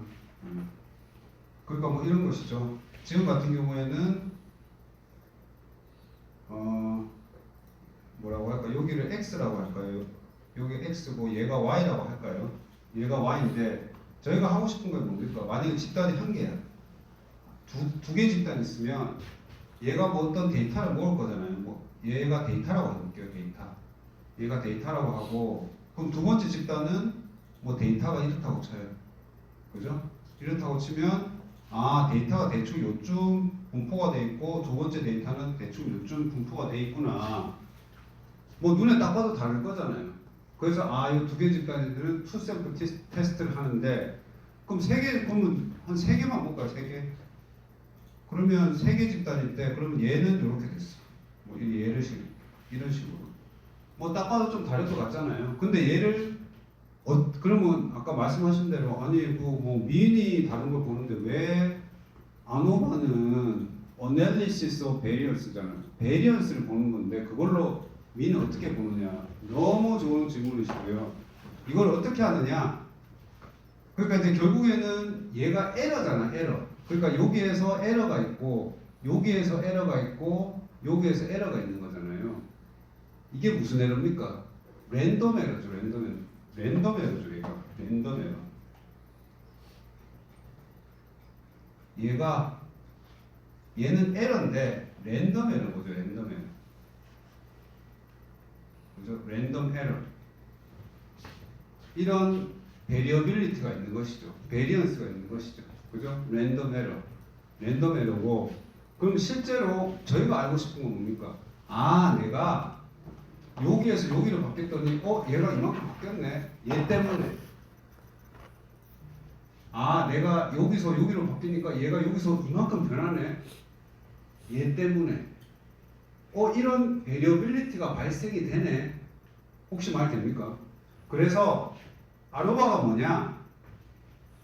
그러니까 뭐 이런 것이죠. 지금 같은 경우에는 뭐라고 할까? 여기를 x라고 할까요? 여기 x고 얘가 y라고 할까요? 얘가 y인데 저희가 하고 싶은 건 뭡니까? 만약에 집단이 한 개야. 두 개 집단이 있으면 얘가 뭐 어떤 데이터를 모을 거잖아요. 뭐 얘가 데이터라고 해볼게요. 얘가 데이터라고 하고 그럼 두 번째 집단은 뭐 데이터가 이렇다고 쳐요. 그죠? 이렇다고 치면 데이터가 대충 요쯤 분포가 돼 있고 두 번째 데이터는 대충 요쯤 분포가 돼 있구나. 뭐 눈에 딱 봐도 다를 거잖아요. 그래서 이 두 개 집단들은 투 샘플 테스트를 하는데 그럼 그러면 한 세 개만 볼까요? 세 개. 그러면 세 개 집단일 때 그러면 얘는 이렇게 됐어. 뭐 이런 식으로. 뭐 딱 봐도 좀 다를 것 같잖아요. 근데 얘를 그러면 아까 말씀하신 대로 아니 뭐 미인이 다른 걸 보는데 왜 아노바는 analysis of variance잖아요. 베리언스를 보는 건데 그걸로 미는 어떻게 보느냐. 너무 좋은 질문이시고요. 이걸 어떻게 하느냐. 그러니까 이제 결국에는 얘가 에러잖아. 에러. 그러니까 여기에서 에러가 있고 여기에서 에러가 있고 여기에서 에러가 있는 거잖아요. 이게 무슨 에러입니까? 랜덤 에러죠. 랜덤 에러죠. 랜덤 에러. 얘는 에러인데 랜덤 에러 보죠. 랜덤 에러. 그죠? 랜덤 에러. 이런 베리어빌리티가 있는 것이죠. 베리언스가 있는 것이죠. 그죠? 랜덤 에러고 그럼 실제로 저희가 알고 싶은 건 뭡니까? 내가 여기에서 여기로 바뀌었더니 얘가 이만큼 바뀌었네. 얘 때문에. 내가 여기서 여기로 바뀌니까 얘가 여기서 이만큼 변하네. 얘 때문에. 이런 베리어빌리티가 발생이 되네. 혹시 말 됩니까? 그래서 아노바가 뭐냐?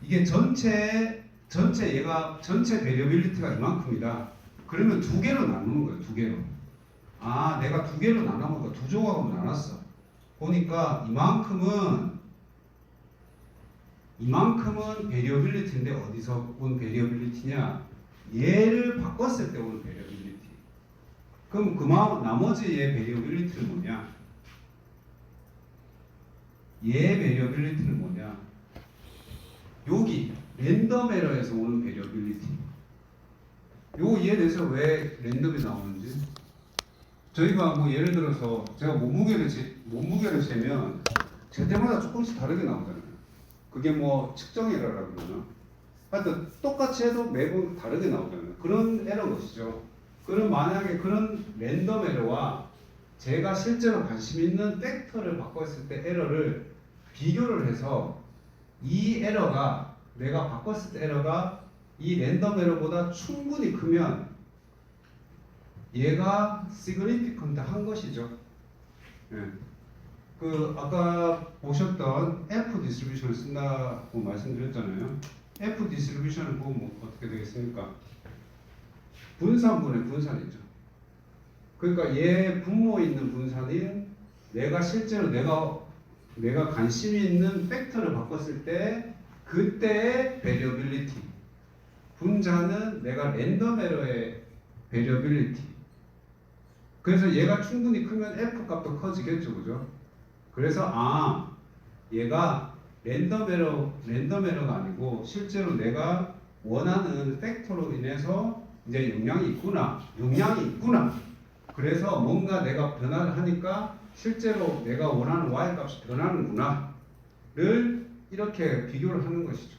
이게 전체 베리어빌리티가 이만큼이다. 그러면 두 개로 나누는 거예요. 두 개로. 내가 두 개로 나눠보니까 두 조각으로 나눴어. 보니까 이만큼은 베리어빌리티인데 어디서 온 베리어빌리티냐? 얘를 바꿨을 때 오는 베리어빌리티. 그럼 나머지 얘 베리어빌리티는 뭐냐? 얘 베리어빌리티는 뭐냐? 여기 랜덤 에러에서 오는 베리어빌리티. 요거 이해돼서 왜 랜덤이 나오는지. 저희가 뭐 예를 들어서 제가 몸무게를 재면 제 때마다 조금씩 다르게 나오잖아요. 그게 뭐 측정 에러라고 그러나. 하여튼 똑같이 해도 매번 다르게 나오잖아요. 그런 에러 것이죠. 그럼 만약에 그런 랜덤 에러와 제가 실제로 관심 있는 팩터를 바꿨을 때 에러를 비교를 해서 이 에러가 내가 바꿨을 때 에러가 이 랜덤 에러보다 충분히 크면 얘가 significant 한 것이죠. 예. 그 아까 보셨던 F 디스트리뷰션을 쓴다고 말씀드렸잖아요. F 디스트리뷰션을 보면 어떻게 되겠습니까? 분산분의 분산이죠. 그러니까 얘 분모에 있는 분산인 내가 실제로 내가 관심이 있는 팩터를 바꿨을 때 그때의 베리어빌리티. 분자는 내가 랜덤 에러의 베리어빌리티. 그래서 얘가 충분히 크면 F 값도 커지겠죠, 그죠? 그래서 얘가 랜덤 에러가 아니고 실제로 내가 원하는 팩터로 인해서 이제 용량이 있구나. 그래서 뭔가 내가 변화를 하니까 실제로 내가 원하는 y 값이 변하는구나를 이렇게 비교를 하는 것이죠.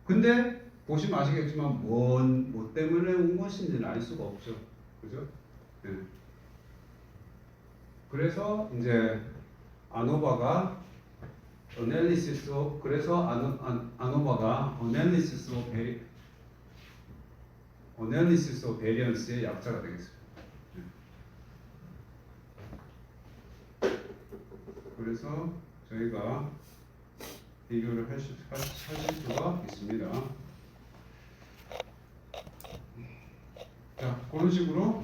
근데 보시면 아시겠지만 뭐 때문에 온 것인지는 알 수가 없죠. 그죠? 네. 그래서 이제 아노바가 analysis of variance의 약자가 되겠습니다. 그래서 저희가 비교를 하실 수가 있습니다. 자, 그런 식으로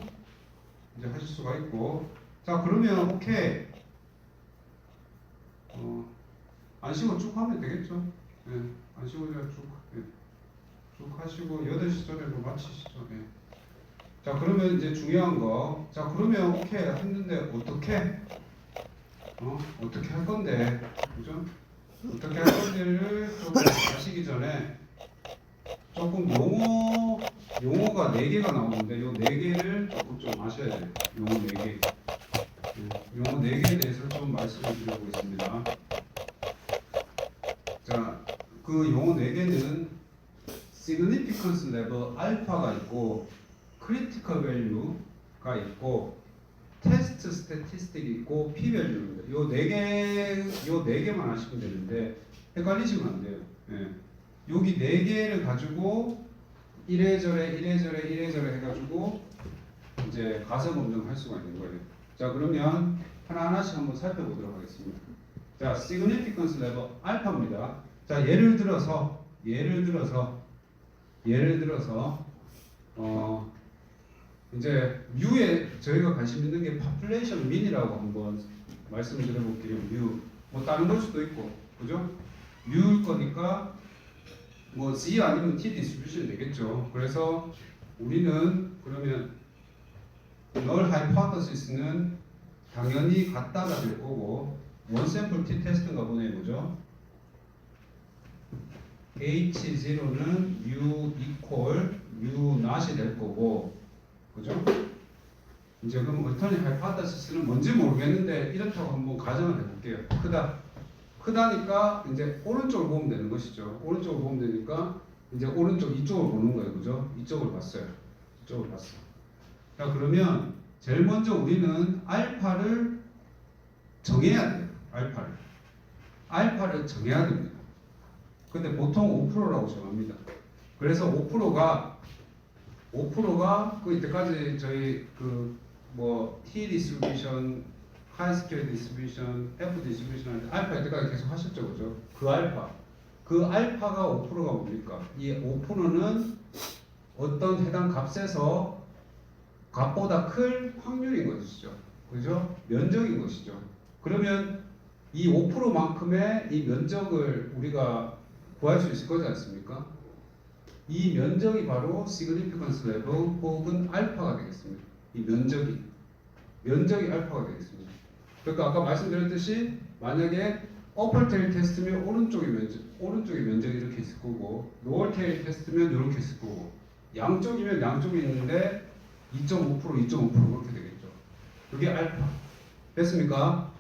이제 하실 수가 있고, 자 그러면 오케이. 안 쉬고 쭉 하면 되겠죠. 예, 안 쉬고 그냥 쭉 하시고 8시 전에 마치시죠. 예. 자 그러면 이제 중요한 거, 자 그러면 오케이 했는데 어떻게 할 건데, 그죠? 어떻게 할 건지를 좀 아시기 전에 조금 용어가 4개가 나오는데 요 4개를 조금 좀 아셔야 돼요. 용어 4개. 용어 4개에 대해서 좀 말씀을 드리고 있습니다. 자, 그 용어 4개는 significance level 알파가 있고 critical value가 있고 테스트 스태티스틱이 있고 p-value입니다. 요 4개만 아시면 되는데 헷갈리시면 안 돼요. 예. 여기 4개를 가지고 이래저래 해가지고 이제 가설 검증할 수가 있는 거예요. 자 그러면 하나하나씩 한번 살펴보도록 하겠습니다. 자 significance level 알파입니다. 자 예를 들어서 이제 뮤에 저희가 관심 있는 게 population mean이라고 한번 말씀을 드려볼게요. 뮤 뭐 다른 걸 수도 있고, 그죠? 뮤일 거니까 뭐 Z 아니면 T 디스트리뷰션 되겠죠. 그래서 우리는 그러면 null hypothesis는 당연히 같다가 될 거고 원 샘플 T 테스트인가 보네요, 그죠? H0는 U equal U not이 될 거고, 그죠? 이제 그럼 얼터니 하이파더시스는 뭔지 모르겠는데 이렇다고 한번 가정을 해볼게요. 크다니까 이제 오른쪽을 보면 되는 것이죠. 오른쪽을 보면 되니까 이제 오른쪽 이쪽을 보는 거예요, 그죠? 이쪽을 봤어요. 이쪽을 봤어. 자 그러면 제일 먼저 우리는 알파를 정해야 돼요. 알파를 정해야 됩니다. 근데 보통 5%라고 정합니다. 그래서 5%가 그 이때까지 저희 T 디스트리뷰션, 하이 스케일 디스트리뷰션, F 디스트리뷰션 하는데 알파 이때까지 계속 하셨죠, 그죠? 그 알파가 5%가 뭡니까? 이 5%는 어떤 해당 값에서 값보다 클 확률인 것이죠, 그죠? 면적인 것이죠. 그러면 이 5%만큼의 이 면적을 우리가 구할 수 있을 거지 않습니까? 이 면적이 바로 significance level 혹은 알파가 되겠습니다. 이 면적이 알파가 되겠습니다. 그러니까 아까 말씀드렸듯이 만약에 upper tail 테스트면 오른쪽의 면적이 이렇게 있을 거고 lower tail 테스트면 이렇게 있을 거고 양쪽이면 양쪽이 있는데 2.5% 그렇게 되겠죠. 그게 알파. 됐습니까?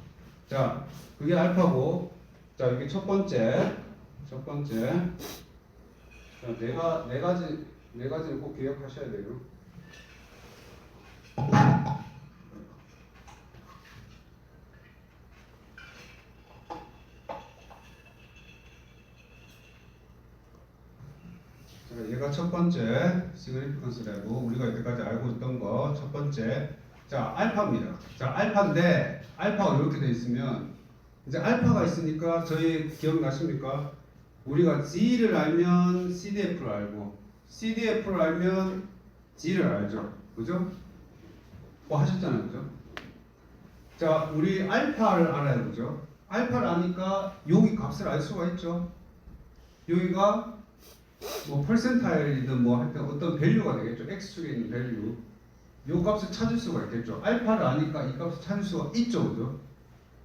자, 그게 알파고, 자 이게 첫 번째. 자, 네 가지를 꼭 기억하셔야 돼요. 자, 제가 첫 번째 시그니피컨스 레브 우리가 이때까지 알고 있던 거 첫 번째 자 알파입니다. 자 알파인데 알파가 이렇게 돼 있으면 이제 알파가 있으니까 저희 기억나십니까? 우리가 G를 알면 CDF를 알고 CDF를 알면 G를 알죠. 그죠? 뭐 하셨잖아요. 그죠? 자 우리 알파를 알아야 되죠. 알파를 아니까 여기 값을 알 수가 있죠. 여기가 뭐 퍼센타일이든 뭐 할 때 어떤 밸류가 되겠죠. X축에 있는 밸류. 요 값을 찾을 수가 있겠죠. 알파를 아니까 이 값을 찾을 수가 있죠. 그죠?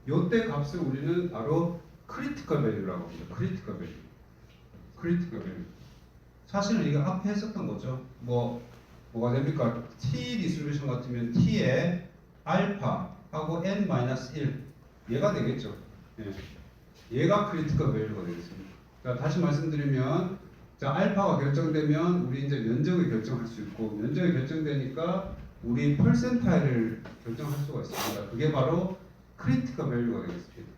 요때 값을 우리는 바로 크리티컬 밸류라고 합니다. 크리티컬 밸류. 크리티컬 밸류. 사실은 이거 앞에 했었던 거죠. 뭐가 됩니까? T 디스트리뷰션 같으면 T의 알파하고 n-1 얘가 되겠죠. 예. 얘가 크리티컬 밸류가 되겠습니다. 자, 다시 말씀드리면 자, 알파가 결정되면 우리 이제 면적을 결정할 수 있고 면적이 결정되니까 우리 퍼센타일을 결정할 수가 있습니다. 그게 바로 크리티컬 밸류가 되겠습니다.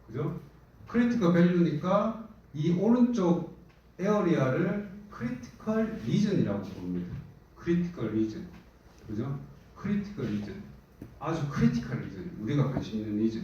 그죠? 크리티컬 밸류니까 이 오른쪽 에어리아를 크리티컬 리전이라고 부릅니다. 크리티컬 리전. 그죠? 크리티컬 리전. 아주 크리티컬 리전. 우리가 관심 있는 리전.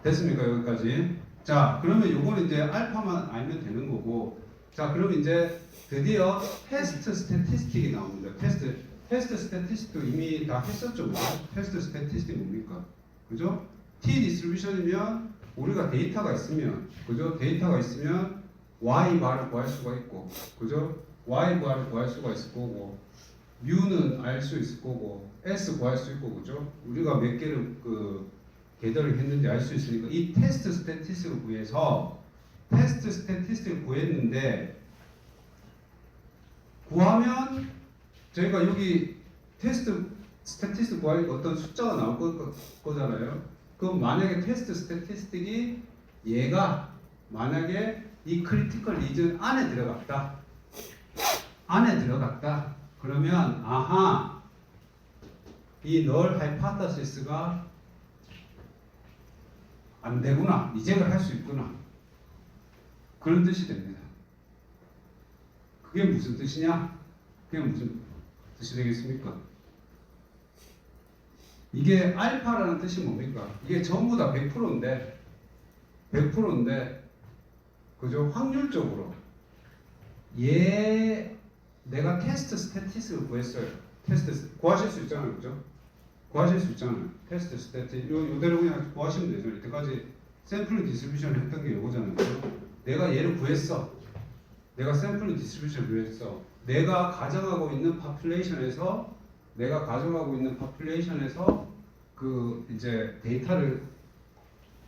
됐습니까? 여기까지. 자, 그러면 요거는 이제 알파만 알면 되는 거고 자, 그럼 이제 드디어 테스트 스태티스틱이 나옵니다. 테스트 스태티스틱도 이미 다 했었죠. 그죠? 테스트 스태티스틱 뭡니까? 그죠? T 디스트리뷰션이면 우리가 데이터가 있으면 그죠? 데이터가 있으면 Y 바를 구할 수가 있고 그죠? Y 바를 구할 수가 있을 거고 U는 알 수 있을 거고 S 구할 수 있고 그죠? 우리가 몇 개를 개별을 했는지 알 수 있으니까 이 테스트 스태티스틱을 구해서 테스트 스태티스틱을 구했는데 구하면 저희가 여기 테스트 스태티스틱 구하니까 어떤 숫자가 나올 거잖아요. 그럼 만약에 테스트 스태티스틱이 얘가 만약에 이 크리티컬 리전 안에 들어갔다. 그러면 아하 이 널 하이파타시스가 안 되구나. 리젝을 할 수 있구나. 그런 뜻이 됩니다. 그게 무슨 뜻이냐? 그게 무슨 뜻이 되겠습니까? 이게 알파라는 뜻이 뭡니까? 이게 전부 다 100%인데 그죠? 확률적으로 내가 테스트 스태티스를 구했어요. 테스트 구하실 수 있잖아요. 그죠? 구하실 수 있잖아요. 테스트 스태티 요대로 그냥 구하시면 되죠. 이때까지 샘플링 디스트리뷰션을 했던 게 이거잖아요. 그죠? 내가 얘를 구했어. 내가 샘플링 디스트리뷰션을 구했어. 내가 가정하고 있는 파퓰레이션에서 그 이제 데이터를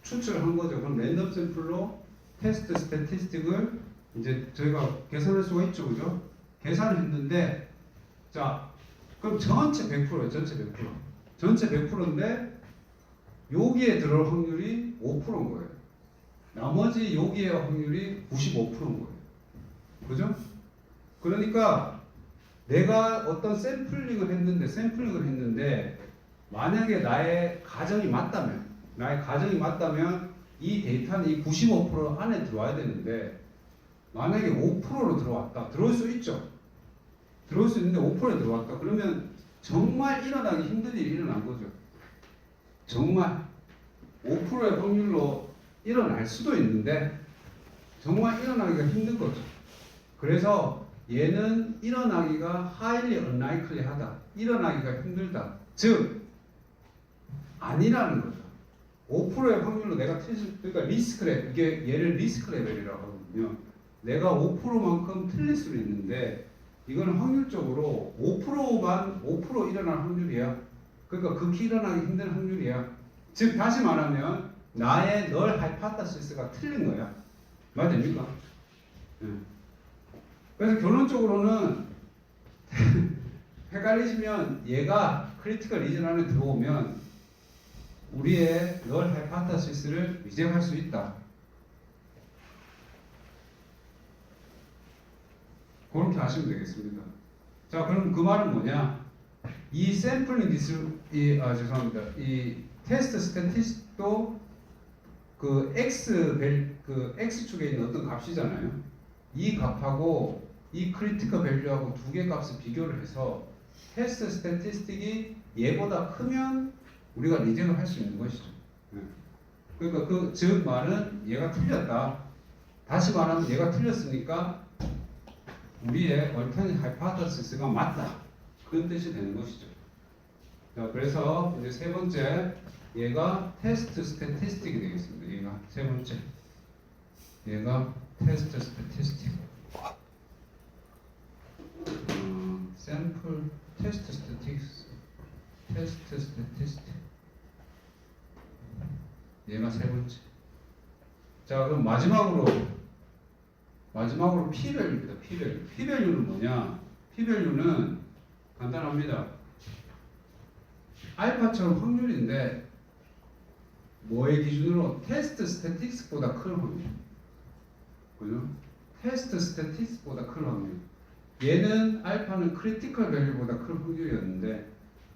추출한 거죠. 그럼 랜덤 샘플로 테스트 스태티스틱을 이제 저희가 계산할 수가 있죠. 그죠? 계산을 했는데 자, 그럼 전체 100%예요. 전체 100%인데 여기에 들어올 확률이 5%인 거예요. 나머지 여기에 확률이 95%인 거예요. 그죠? 그러니까 내가 어떤 샘플링을 했는데 만약에 나의 가정이 맞다면 이 데이터는 이 95% 안에 들어와야 되는데 만약에 5%로 들어올 수 있죠. 들어올 수 있는데 5%에 들어왔다. 그러면 정말 일어나기 힘든 일이 일어난 거죠. 정말 5%의 확률로 일어날 수도 있는데 정말 일어나기가 힘든 거죠. 그래서 얘는 일어나기가 highly unlikely하다. 일어나기가 힘들다. 즉 아니라는 거죠. 5%의 확률로 내가 그러니까 리스크 레벨 이게 얘를 리스크 레벨이라고 하거든요. 내가 5%만큼 틀릴 수는 있는데 이거는 확률적으로 5% 일어날 확률이야. 그러니까 극히 일어나기 힘든 확률이야. 즉 다시 말하면 나의 널 하이파타시스가 틀린 거야. 말 됩니까? 네. 그래서 결론적으로는 헷갈리시면 얘가 크리티컬 리전 안에 들어오면 우리의 널 하이파타시스를 리젝할 수 있다. 그렇게 하시면 되겠습니다. 자, 그럼 그 말은 뭐냐? 이 샘플링 이 테스트 스태티스틱도 그 X축에 있는 어떤 값이잖아요. 이 값하고 이 크리티컬 밸류하고 두 개 값을 비교를 해서 테스트 스태티스틱이 얘보다 크면 우리가 리젝을 할 수 있는 것이죠. 그러니까 그 즉 말은 얘가 틀렸다. 다시 말하면 얘가 틀렸으니까 우리의 얼터넷 하이포테시스가 맞다. 그런 뜻이 되는 것이죠. 자, 그래서 이제 세 번째 얘가 테스트 스태티스틱이 되겠습니다. 얘가 세 번째. 얘가 테스트 스태티스틱. 샘플 테스트 스태티스틱. 테스트 스태티스틱. 얘가 세 번째. 자, 그럼 마지막으로 P-밸류입니다. P-밸류. P-밸류는 뭐냐? P-밸류는 간단합니다. 알파처럼 확률인데 뭐의 기준으로? 테스트 스태틱스보다 큰 확률. 그죠? 테스트 스태틱스보다 큰 확률. 얘는 알파는 크리티컬 밸류보다 큰 확률이었는데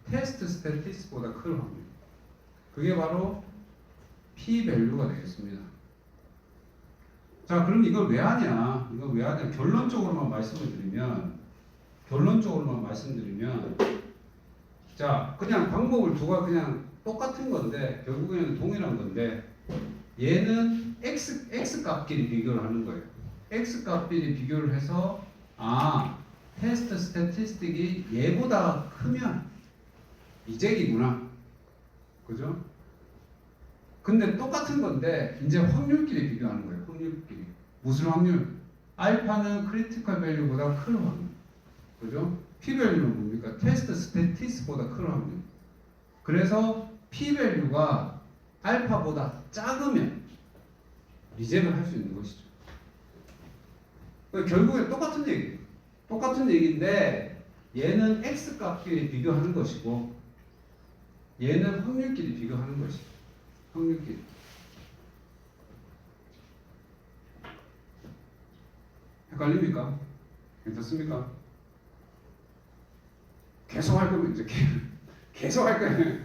테스트 스태틱스보다 큰 확률. 그게 바로 P-밸류가 되겠습니다. 자, 그럼 이걸 왜 하냐? 이걸 왜 하냐? 결론적으로만 말씀드리면, 자, 그냥 방법을 두가 그냥 똑같은 건데, 결국에는 동일한 건데, 얘는 X 값끼리 비교를 하는 거예요. X 값끼리 비교를 해서, 테스트 스태티스틱이 얘보다 크면 이잭이구나. 그죠? 근데 똑같은 건데 이제 확률끼리 비교하는 거예요. 확률끼리. 무슨 확률? 알파는 크리티컬 밸류보다 큰 확률. 그죠? P-밸류는 뭡니까? 테스트 스태티스보다 큰 확률. 그래서 P-밸류가 알파보다 작으면 리젝을 할 수 있는 것이죠. 결국에 똑같은 얘기인데 얘는 X 값끼리 비교하는 것이고 얘는 확률끼리 비교하는 것이죠. 확률끼리. 헷갈립니까? 괜찮습니까? 계속 할 거면 이제 계속 할 거예요.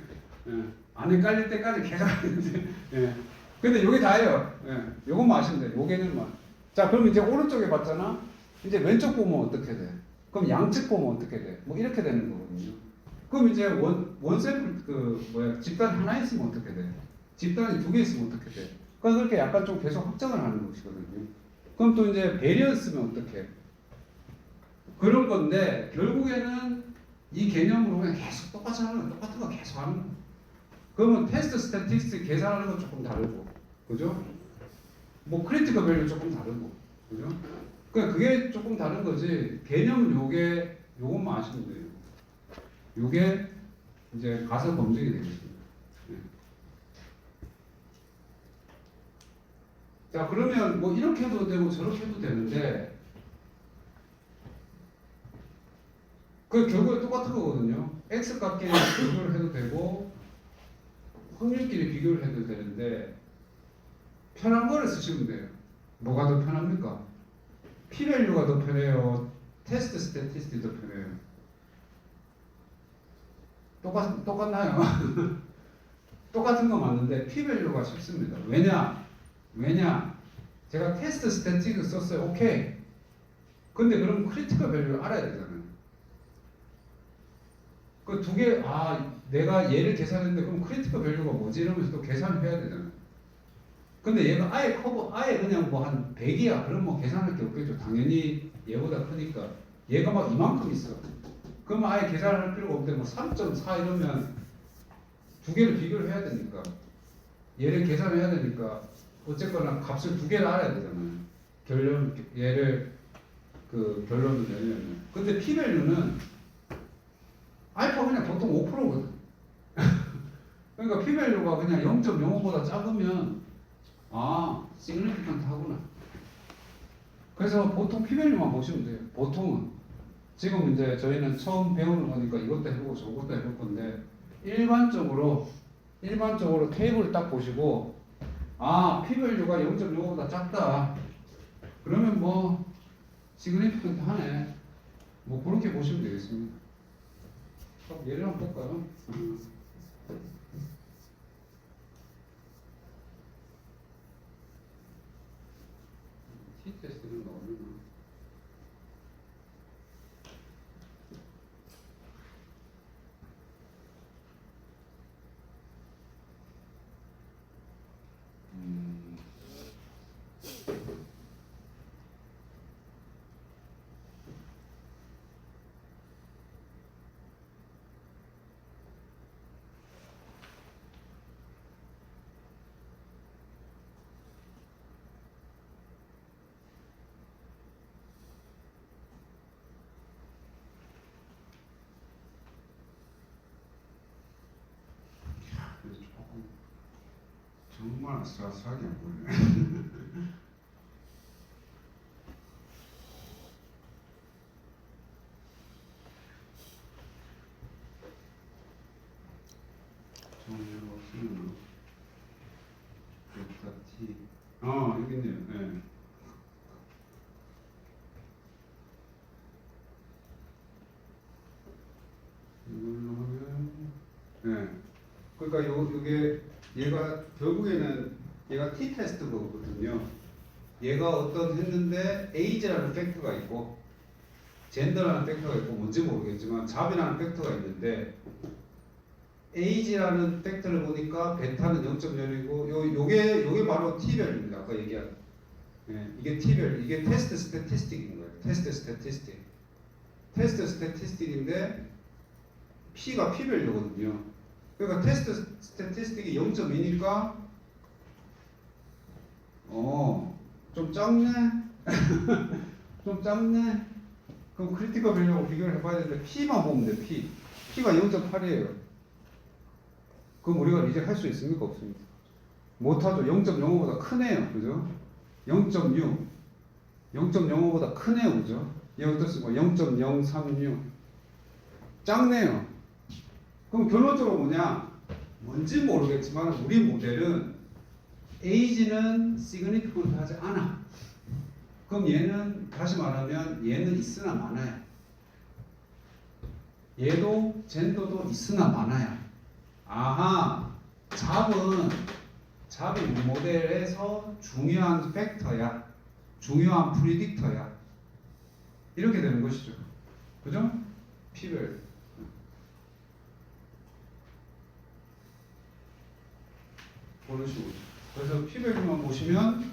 예. 안 헷갈릴 때까지 계속 하는데. 예. 근데 요게 다예요. 예. 요것만 아시면 돼요. 요게는 뭐. 자, 그럼 이제 오른쪽에 봤잖아. 이제 왼쪽 보면 어떻게 돼? 그럼 양측 보면 어떻게 돼? 뭐 이렇게 되는 거거든요. 그럼 이제 원 샘플 집단 하나 있으면 어떻게 돼? 집단이 두 개 있으면 어떻게 돼? 그러니까 그렇게 약간 좀 계속 확장을 하는 것이거든요. 그럼 또 이제 베리언스면 어떻게? 그런 건데 결국에는 이 개념으로 그냥 계속 똑같이 하는 거야. 똑같은 거 계속 하는 거야. 그러면 테스트 스태티스틱 계산하는 건 조금 다르고, 그죠? 뭐 크리티컬 밸류 조금 다르고, 그죠? 그러니까 그게 조금 다른 거지. 개념은 요것만 아시면 돼요. 요게 이제 가설 검증이 되겠습니다. 네. 자, 그러면 뭐 이렇게 해도 되고 저렇게 해도 되는데 그 결국에 똑같은 거거든요. X 값끼리 비교를 해도 되고 확률끼리 비교를 해도 되는데 편한 거를 쓰시면 돼요. 뭐가 더 편합니까? P-밸류가 더 편해요? 테스트 스태티스틱이 더 편해요? 똑같나요? 똑같은 거 맞는데 P-밸류가 쉽습니다. 왜냐? 제가 테스트 스태틱을 썼어요. 오케이. 근데 그럼 크리티컬 밸류를 알아야 되잖아요. 그 두 개, 내가 얘를 계산했는데 그럼 크리티컬 밸류가 뭐지? 이러면서 또 계산을 해야 되잖아요. 근데 얘가 아예 그냥 뭐 한 100이야. 그럼 뭐 계산할 게 없겠죠. 당연히 얘보다 크니까. 얘가 막 이만큼 있어. 그러면 아예 계산할 필요가 없는데 뭐 3.4 이러면 두 개를 비교를 해야 되니까. 얘를 계산해야 되니까. 어쨌거나 값을 두 개를 알아야 되잖아요. 얘를 결론을 내려면. 근데 P-밸류는 알파 그냥 보통 5%거든. 그러니까 P-밸류가 그냥 0.05보다 작으면 significant 하구나. 그래서 보통 P-밸류만 보시면 돼요. 보통은. 지금 이제 저희는 처음 배우는 거니까 이것도 해보고 저것도 해볼 건데 일반적으로 테이블을 딱 보시고 P-밸류가 0.05보다 작다. 그러면 뭐 significant 하네. 뭐 그렇게 보시면 되겠습니다. 예를 한번 볼까요? T 테스트는 나오려나? 정말 아슬아슬하게 안 보이네. 정리하고 쓰는 델타 T. 여기 있네요. 네. 이걸로 하면, 네. 그러니까 요게 얘가 결국에는 얘가 T 테스트 거거든요. 얘가 어떤 했는데 에이지라는 팩터가 있고 젠더라는 팩터가 있고 뭔지 모르겠지만 잡이라는 팩터가 있는데 에이지라는 팩터를 보니까 베타는 0.0이고 요게 바로 T별입니다. 아까 얘기한 이게 T별, 이게 테스트 스태티스틱인 거예요. 테스트 스태티스틱. 테스트 스태티스틱인데 P가 P별이거든요. 그러니까 테스트 스태티스틱이 0.2니까 좀 작네. 좀 작네. 그럼 크리티컬 밸류하고 비교를 해봐야 되는데 P만 보면 돼. P가 0.8이에요. 그럼 우리가 리젝 할 수 있습니까? 없습니까? 못하죠. 0.05보다 크네요. 그죠? 0.6 0.05보다 크네요. 그죠? 얘 어떻습니까? 0.036 작네요. 그럼 결론적으로 뭐냐? 뭔지 모르겠지만 우리 모델은 에이지는 시그니피컨트 하지 않아. 그럼 얘는 다시 말하면 얘는 있으나 마나야. 얘도 젠더도 있으나 마나야. 아하, 잡이 우리 모델에서 중요한 팩터야. 중요한 프리딕터야. 이렇게 되는 것이죠. 그죠? P별. 그런 식으로. 그래서 P별만 보시면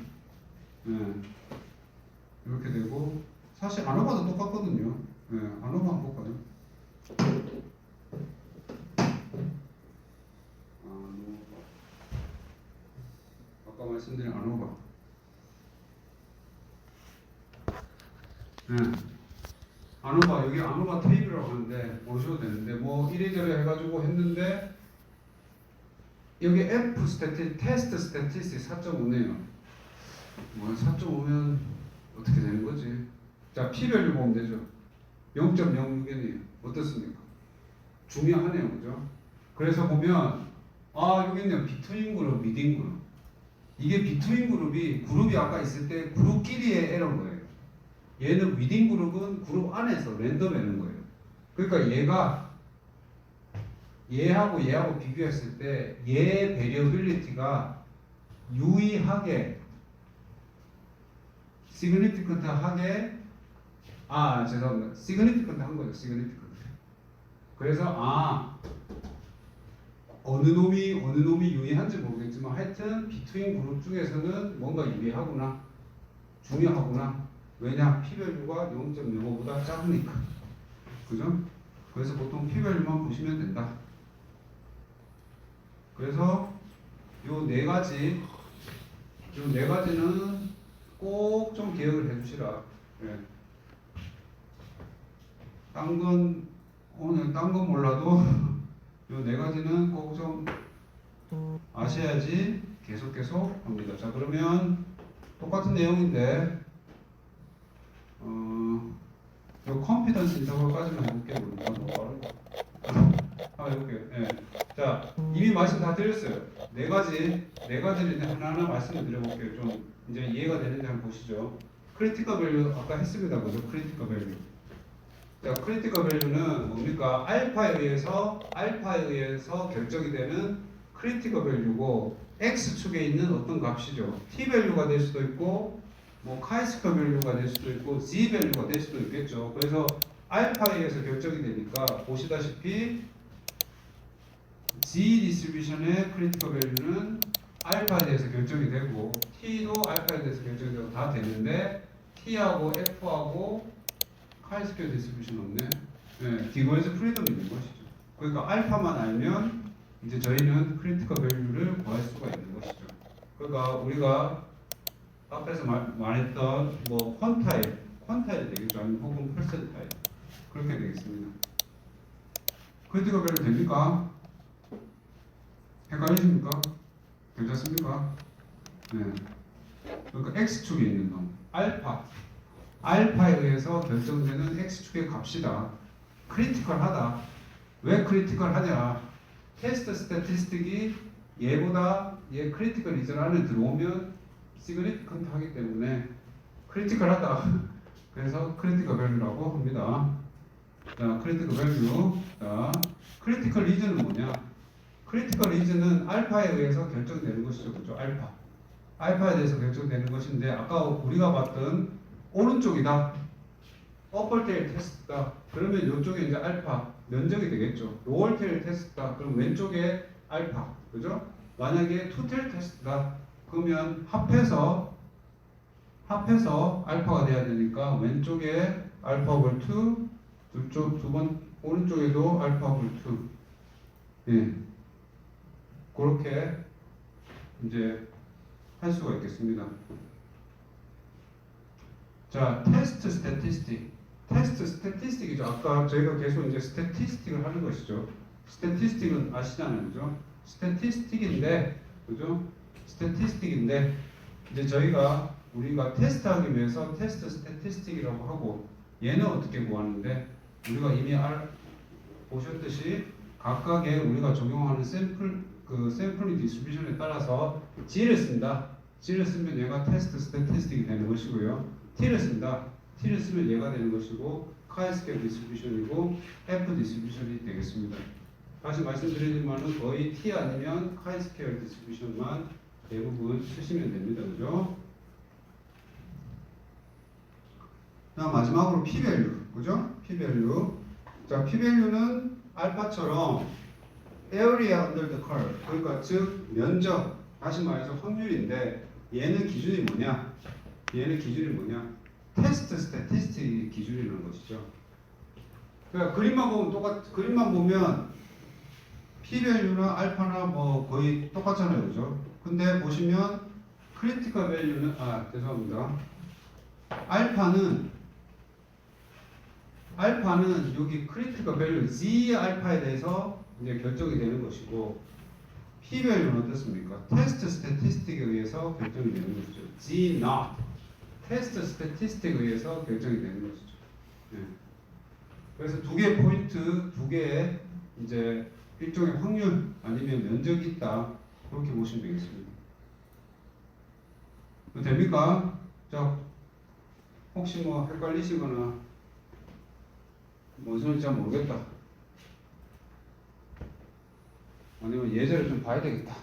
이렇게 되고 사실 아노바도 똑같거든요. 아노바 한번 볼까요? 아까 말씀드린 아노바. 아노바 여기 아노바 테이블이라고 하는데 보셔도 되는데 뭐 이래저래 해가지고 했는데 여기 F 스태티 테스트 스태티스틱 4.5네요. 뭐 4.5면 어떻게 되는 거지? 자 P밸류 보면 되죠. 0.06이네요. 어떻습니까? 중요하네요, 그죠? 그래서 보면 여기 있네요. 비트윈 그룹, 미딘 그룹. 이게 비트윈 그룹이 아까 있을 때 그룹끼리의 에러인 거예요. 얘는 위딘 그룹은 그룹 안에서 랜덤에는 거예요. 그러니까 얘하고 비교했을 때 얘 베리어빌리티가 유의하게 시그니피컨트하게 죄송합니다. 시그니피컨트 한 거죠. 시그니피컨트. 그래서 어느 놈이 유의한지 모르겠지만 하여튼 비트윈 그룹 중에서는 뭔가 유의하구나. 중요하구나. 왜냐? P밸류가 0.05보다 작으니까. 그죠? 그래서 보통 P밸류만 보시면 된다. 그래서 요 네 가지는 꼭 좀 기억을 해주시라. 딴 건 몰라도 요 네 가지는 꼭 좀 아셔야지 계속 합니다. 자 그러면 똑같은 내용인데 요 컨피던스 인터벌까지만 해볼게요. 해볼게요. 자 이미 말씀 다 드렸어요. 네 가지를 이제 하나하나 말씀을 드려볼게요. 좀 이제 이해가 되는지 한번 보시죠. 크리티컬 밸류 아까 했습니다. 그죠? 크리티컬 밸류. 자, 크리티컬 밸류는 뭡니까? 알파에 의해서 결정이 되는 크리티컬 밸류고 x축에 있는 어떤 값이죠. t 밸류가 될 수도 있고 뭐 카이스커 밸류가 될 수도 있고 z 밸류가 될 수도 있겠죠. 그래서 알파에 의해서 결정이 되니까 보시다시피 z 디스트리뷰션의 크리티컬 밸류는 알파에 대해서 결정이 되고 t도 알파에 대해서 결정이 되고 다 되는데 t하고 f하고 카이스퀘어 디스트리뷰션 없네. 디거에서 프리덤이 있는 것이죠. 그러니까 알파만 알면 이제 저희는 크리티컬 밸류를 구할 수가 있는 것이죠. 그러니까 우리가 앞에서 말했던 뭐 퀀타일 되겠죠. 아니면 혹은 퍼센타일 그렇게 되겠습니다. 크리티컬 밸류 됩니까? 헷갈리십니까? 괜찮습니까? 네. 그러니까 x축에 있는 놈 알파에 의해서 결정되는 x축의 값이다. 크리티컬하다. 왜 크리티컬하냐? 테스트 스태티스틱이 얘보다 얘 크리티컬 리전 안에 들어오면 시그니피컨트 하기 때문에 크리티컬하다. 그래서 크리티컬 밸류라고 합니다. 자, 크리티컬 밸류. 자, 크리티컬 리전은 뭐냐? 크리티컬 리전은 알파에 의해서 결정되는 것이죠. 그죠? 알파에 대해서 결정되는 것인데 아까 우리가 봤던 오른쪽이다. 어펄테일 테스트다. 그러면 이쪽에 이제 알파 면적이 되겠죠. 로어테일 테스트다. 그럼 왼쪽에 알파. 그죠? 만약에 투테일 테스트다. 그러면 합해서 알파가 돼야 되니까 왼쪽에 알파 오버 2, 두 번 오른쪽에도 알파 오버 2. 예. 그렇게 이제 할 수가 있겠습니다. 자, 테스트 스태티스틱이죠. 아까 저희가 계속 이제 스태티스틱을 하는 것이죠. 스태티스틱은 아시잖아요, 그죠? 스태티스틱인데, 그죠? 스태티스틱인데 이제 우리가 테스트하기 위해서 테스트 스태티스틱이라고 하고 얘는 어떻게 구하는데 우리가 이미 보셨듯이 각각의 우리가 적용하는 샘플링 디스트리뷰션에 따라서 G를 쓴다. G를 쓰면 얘가 테스트 스태티스틱이 되는 것이고요. T를 쓴다. T를 쓰면 얘가 되는 것이고 카이스케일 디스트리뷰션이고 F 디스트리뷰션이 되겠습니다. 다시 말씀드리지만은 거의 T 아니면 카이스케일 디스트리뷰션만 대부분 쓰시면 됩니다. 그죠? 자, 마지막으로 P-밸류. 그죠? P-밸류. 자, P-밸류는 알파처럼 area under the curve. 그러니까 즉 면적, 다시 말해서 확률인데 얘는 기준이 뭐냐? 테스트 스태티스틱 기준이라는 것이죠. 그러니까 그림만 보면 P-밸류나 알파나 뭐 거의 똑같잖아요. 그죠? 근데 보시면 크리티컬 밸류는 죄송합니다. 알파는 여기 크리티컬 밸류 Z 알파에 대해서 이제 결정이 되는 것이고 P-밸류는 어떻습니까? 테스트 스태티스틱에 의해서 결정이 되는 것이죠. Z not 테스트 스태티스틱에 의해서 결정이 되는 것이죠. 네. 그래서 두 개의 포인트, 두 개의 이제 일종의 확률 아니면 면적이 있다. 그렇게 보시면 되겠습니다. 됩니까? 자, 혹시 뭐 헷갈리시거나 뭔 소리인지 잘 모르겠다. 아니면 예제를 좀 봐야 되겠다.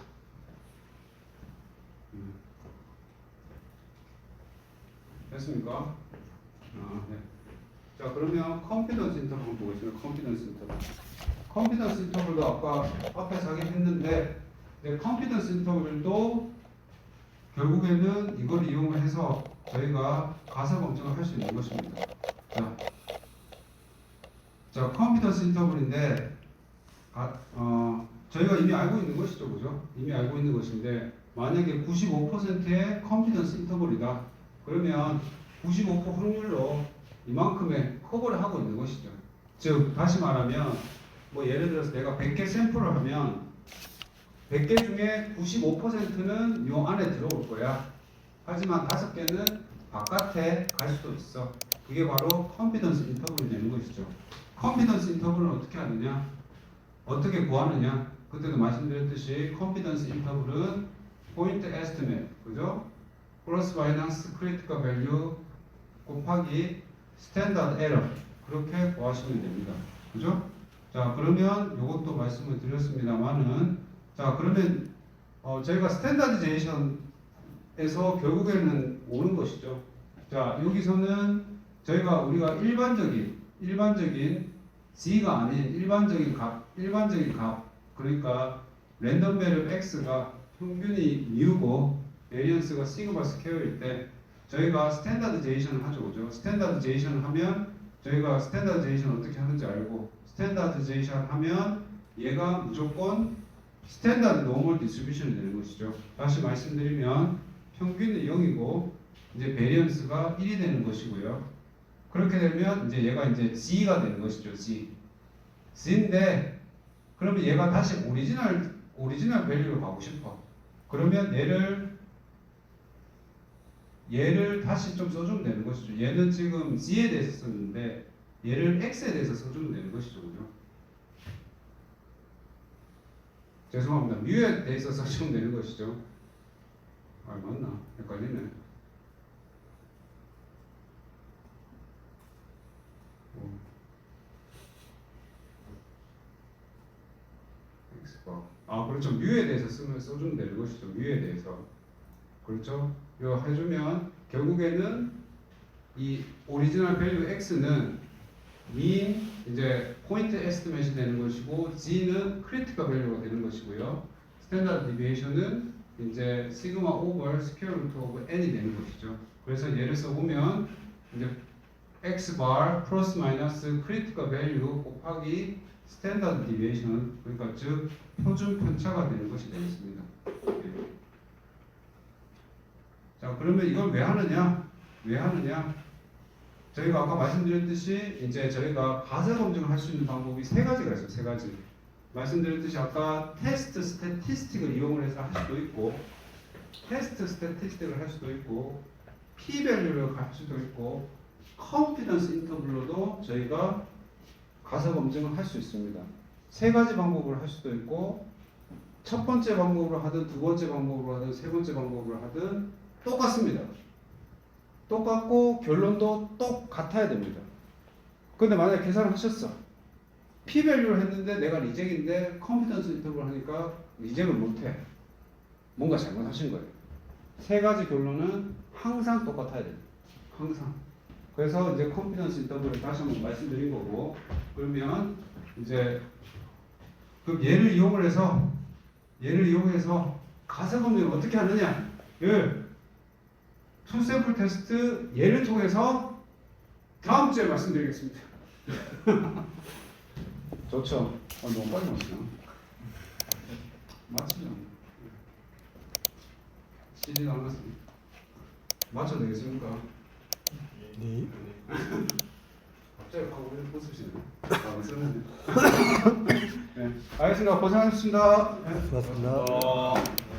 됐습니까? 네. 자, 그러면 컨피던스 인터벌 한번 보겠습니다. 컨피던스 인터벌도 아까 앞에서 하긴 했는데 컨피던스 인터벌도 결국에는 이걸 이용을 해서 저희가 가설 검증을 할 수 있는 것입니다. 자, 컨피던스 인터벌인데 저희가 이미 알고 있는 것이죠, 그죠? 이미 알고 있는 것인데 만약에 95%의 컨피던스 인터벌이다. 그러면 95% 확률로 이만큼의 커버를 하고 있는 것이죠. 즉 다시 말하면 뭐 예를 들어서 내가 100개 샘플을 하면 100개 중에 95%는 요 안에 들어올 거야. 하지만 5개는 바깥에 갈 수도 있어. 그게 바로 컨피던스 인터벌이 되는 것이죠. 컨피던스 인터벌은 어떻게 하느냐? 어떻게 구하느냐? 그때도 말씀드렸듯이 컨피던스 인터벌은 포인트 에스티메이트, 그죠? 플러스 마이너스 크리티컬 밸류 곱하기 스탠다드 에러, 그렇게 구하시면 됩니다. 그죠? 자, 그러면 이것도 말씀을 드렸습니다만은, 자, 그러면 저희가 스탠다디제이션에서 결국에는 오는 것이죠. 자, 여기서는 우리가 일반적인 G가 아닌 일반적인 값, 그러니까 랜덤 베리어블 X가 평균이 U고 베리언스가 시그마 스퀘어일 때 저희가 스탠다드제이션을 하죠. 그죠? 스탠다드제이션을 하면 저희가 스탠다드제이션 어떻게 하는지 알고, 스탠다드제이션 하면 얘가 무조건 스탠다드 노멀 디스트리뷰션이 되는 것이죠. 다시 말씀드리면 평균이 0이고 이제 베리언스가 1이 되는 것이고요. 그렇게 되면 이제 얘가 이제 G가 되는 것이죠. G인데 그러면 얘가 다시 오리지널 밸류로 가고 싶어. 그러면 얘를 다시 좀 써주면 되는 것이죠. 얘는 지금 G에 대해서 썼는데 얘를 X에 대해서 써주면 되는 것이죠. 그죠? 죄송합니다. 뮤에 대해서 써주면 되는 것이죠. 아, 맞나? 헷갈리네. X바. 아, 그렇죠. 뮤에 대해서 써주면 되는 것이죠. 뮤에 대해서. 그렇죠? 이거 해주면 결국에는 이 오리지널 밸류 X는 mean 이제 포인트 에스티메이션이 되는 것이고 G는 크리티컬 밸류가 되는 것이고요. 스탠다드 디비에이션은 이제 시그마 오버 스퀘어 루트 오브 n이 되는 것이죠. 그래서 얘를 써보면 이제 x bar 플러스 마이너스 크리티컬 밸류 곱하기 스탠다드 디비에이션 그러니까 즉 표준 편차가 되는 것이 되겠습니다. 자, 그러면 이걸 왜 하느냐? 왜 하느냐? 저희가 아까 말씀드렸듯이 이제 저희가 가설 검증을 할 수 있는 방법이 세 가지가 있어요. 세 가지. 말씀드렸듯이 아까 테스트 스태티스틱을 이용을 해서 할 수도 있고 테스트 스태티스틱을 할 수도 있고 p-밸류를 할 수도 있고 컨피던스 인터벌로도 저희가 가설 검증을 할 수 있습니다. 세 가지 방법으로 할 수도 있고 첫 번째 방법으로 하든 두 번째 방법으로 하든 세 번째 방법으로 하든 똑같습니다. 똑같고 결론도 똑같아야 됩니다. 근데 만약에 계산을 하셨어. p-밸류를 했는데 내가 리젝인데 컨피던스 인터벌 하니까 리젝을 못해. 뭔가 잘못하신 거예요. 세 가지 결론은 항상 똑같아야 됩니다. 항상. 그래서 이제 컨피던스 인터벌을 다시 한번 말씀드린 거고 그러면 이제 그럼 얘를 이용해서 가설 검증을 어떻게 하느냐? 투샘플 테스트 예를 통해서 다음 주에 말씀드리겠습니다. 좋죠? 너무 빨리 맞추나? 맞추죠? 시리가 안 맞습니다. 맞춰도 되겠습니까? 네. 갑자기 하고 웃으시네. 당황스럽네. 네, 알겠습니다. 고생하셨습니다. 네. 수고하셨습니다. 수고하셨습니다.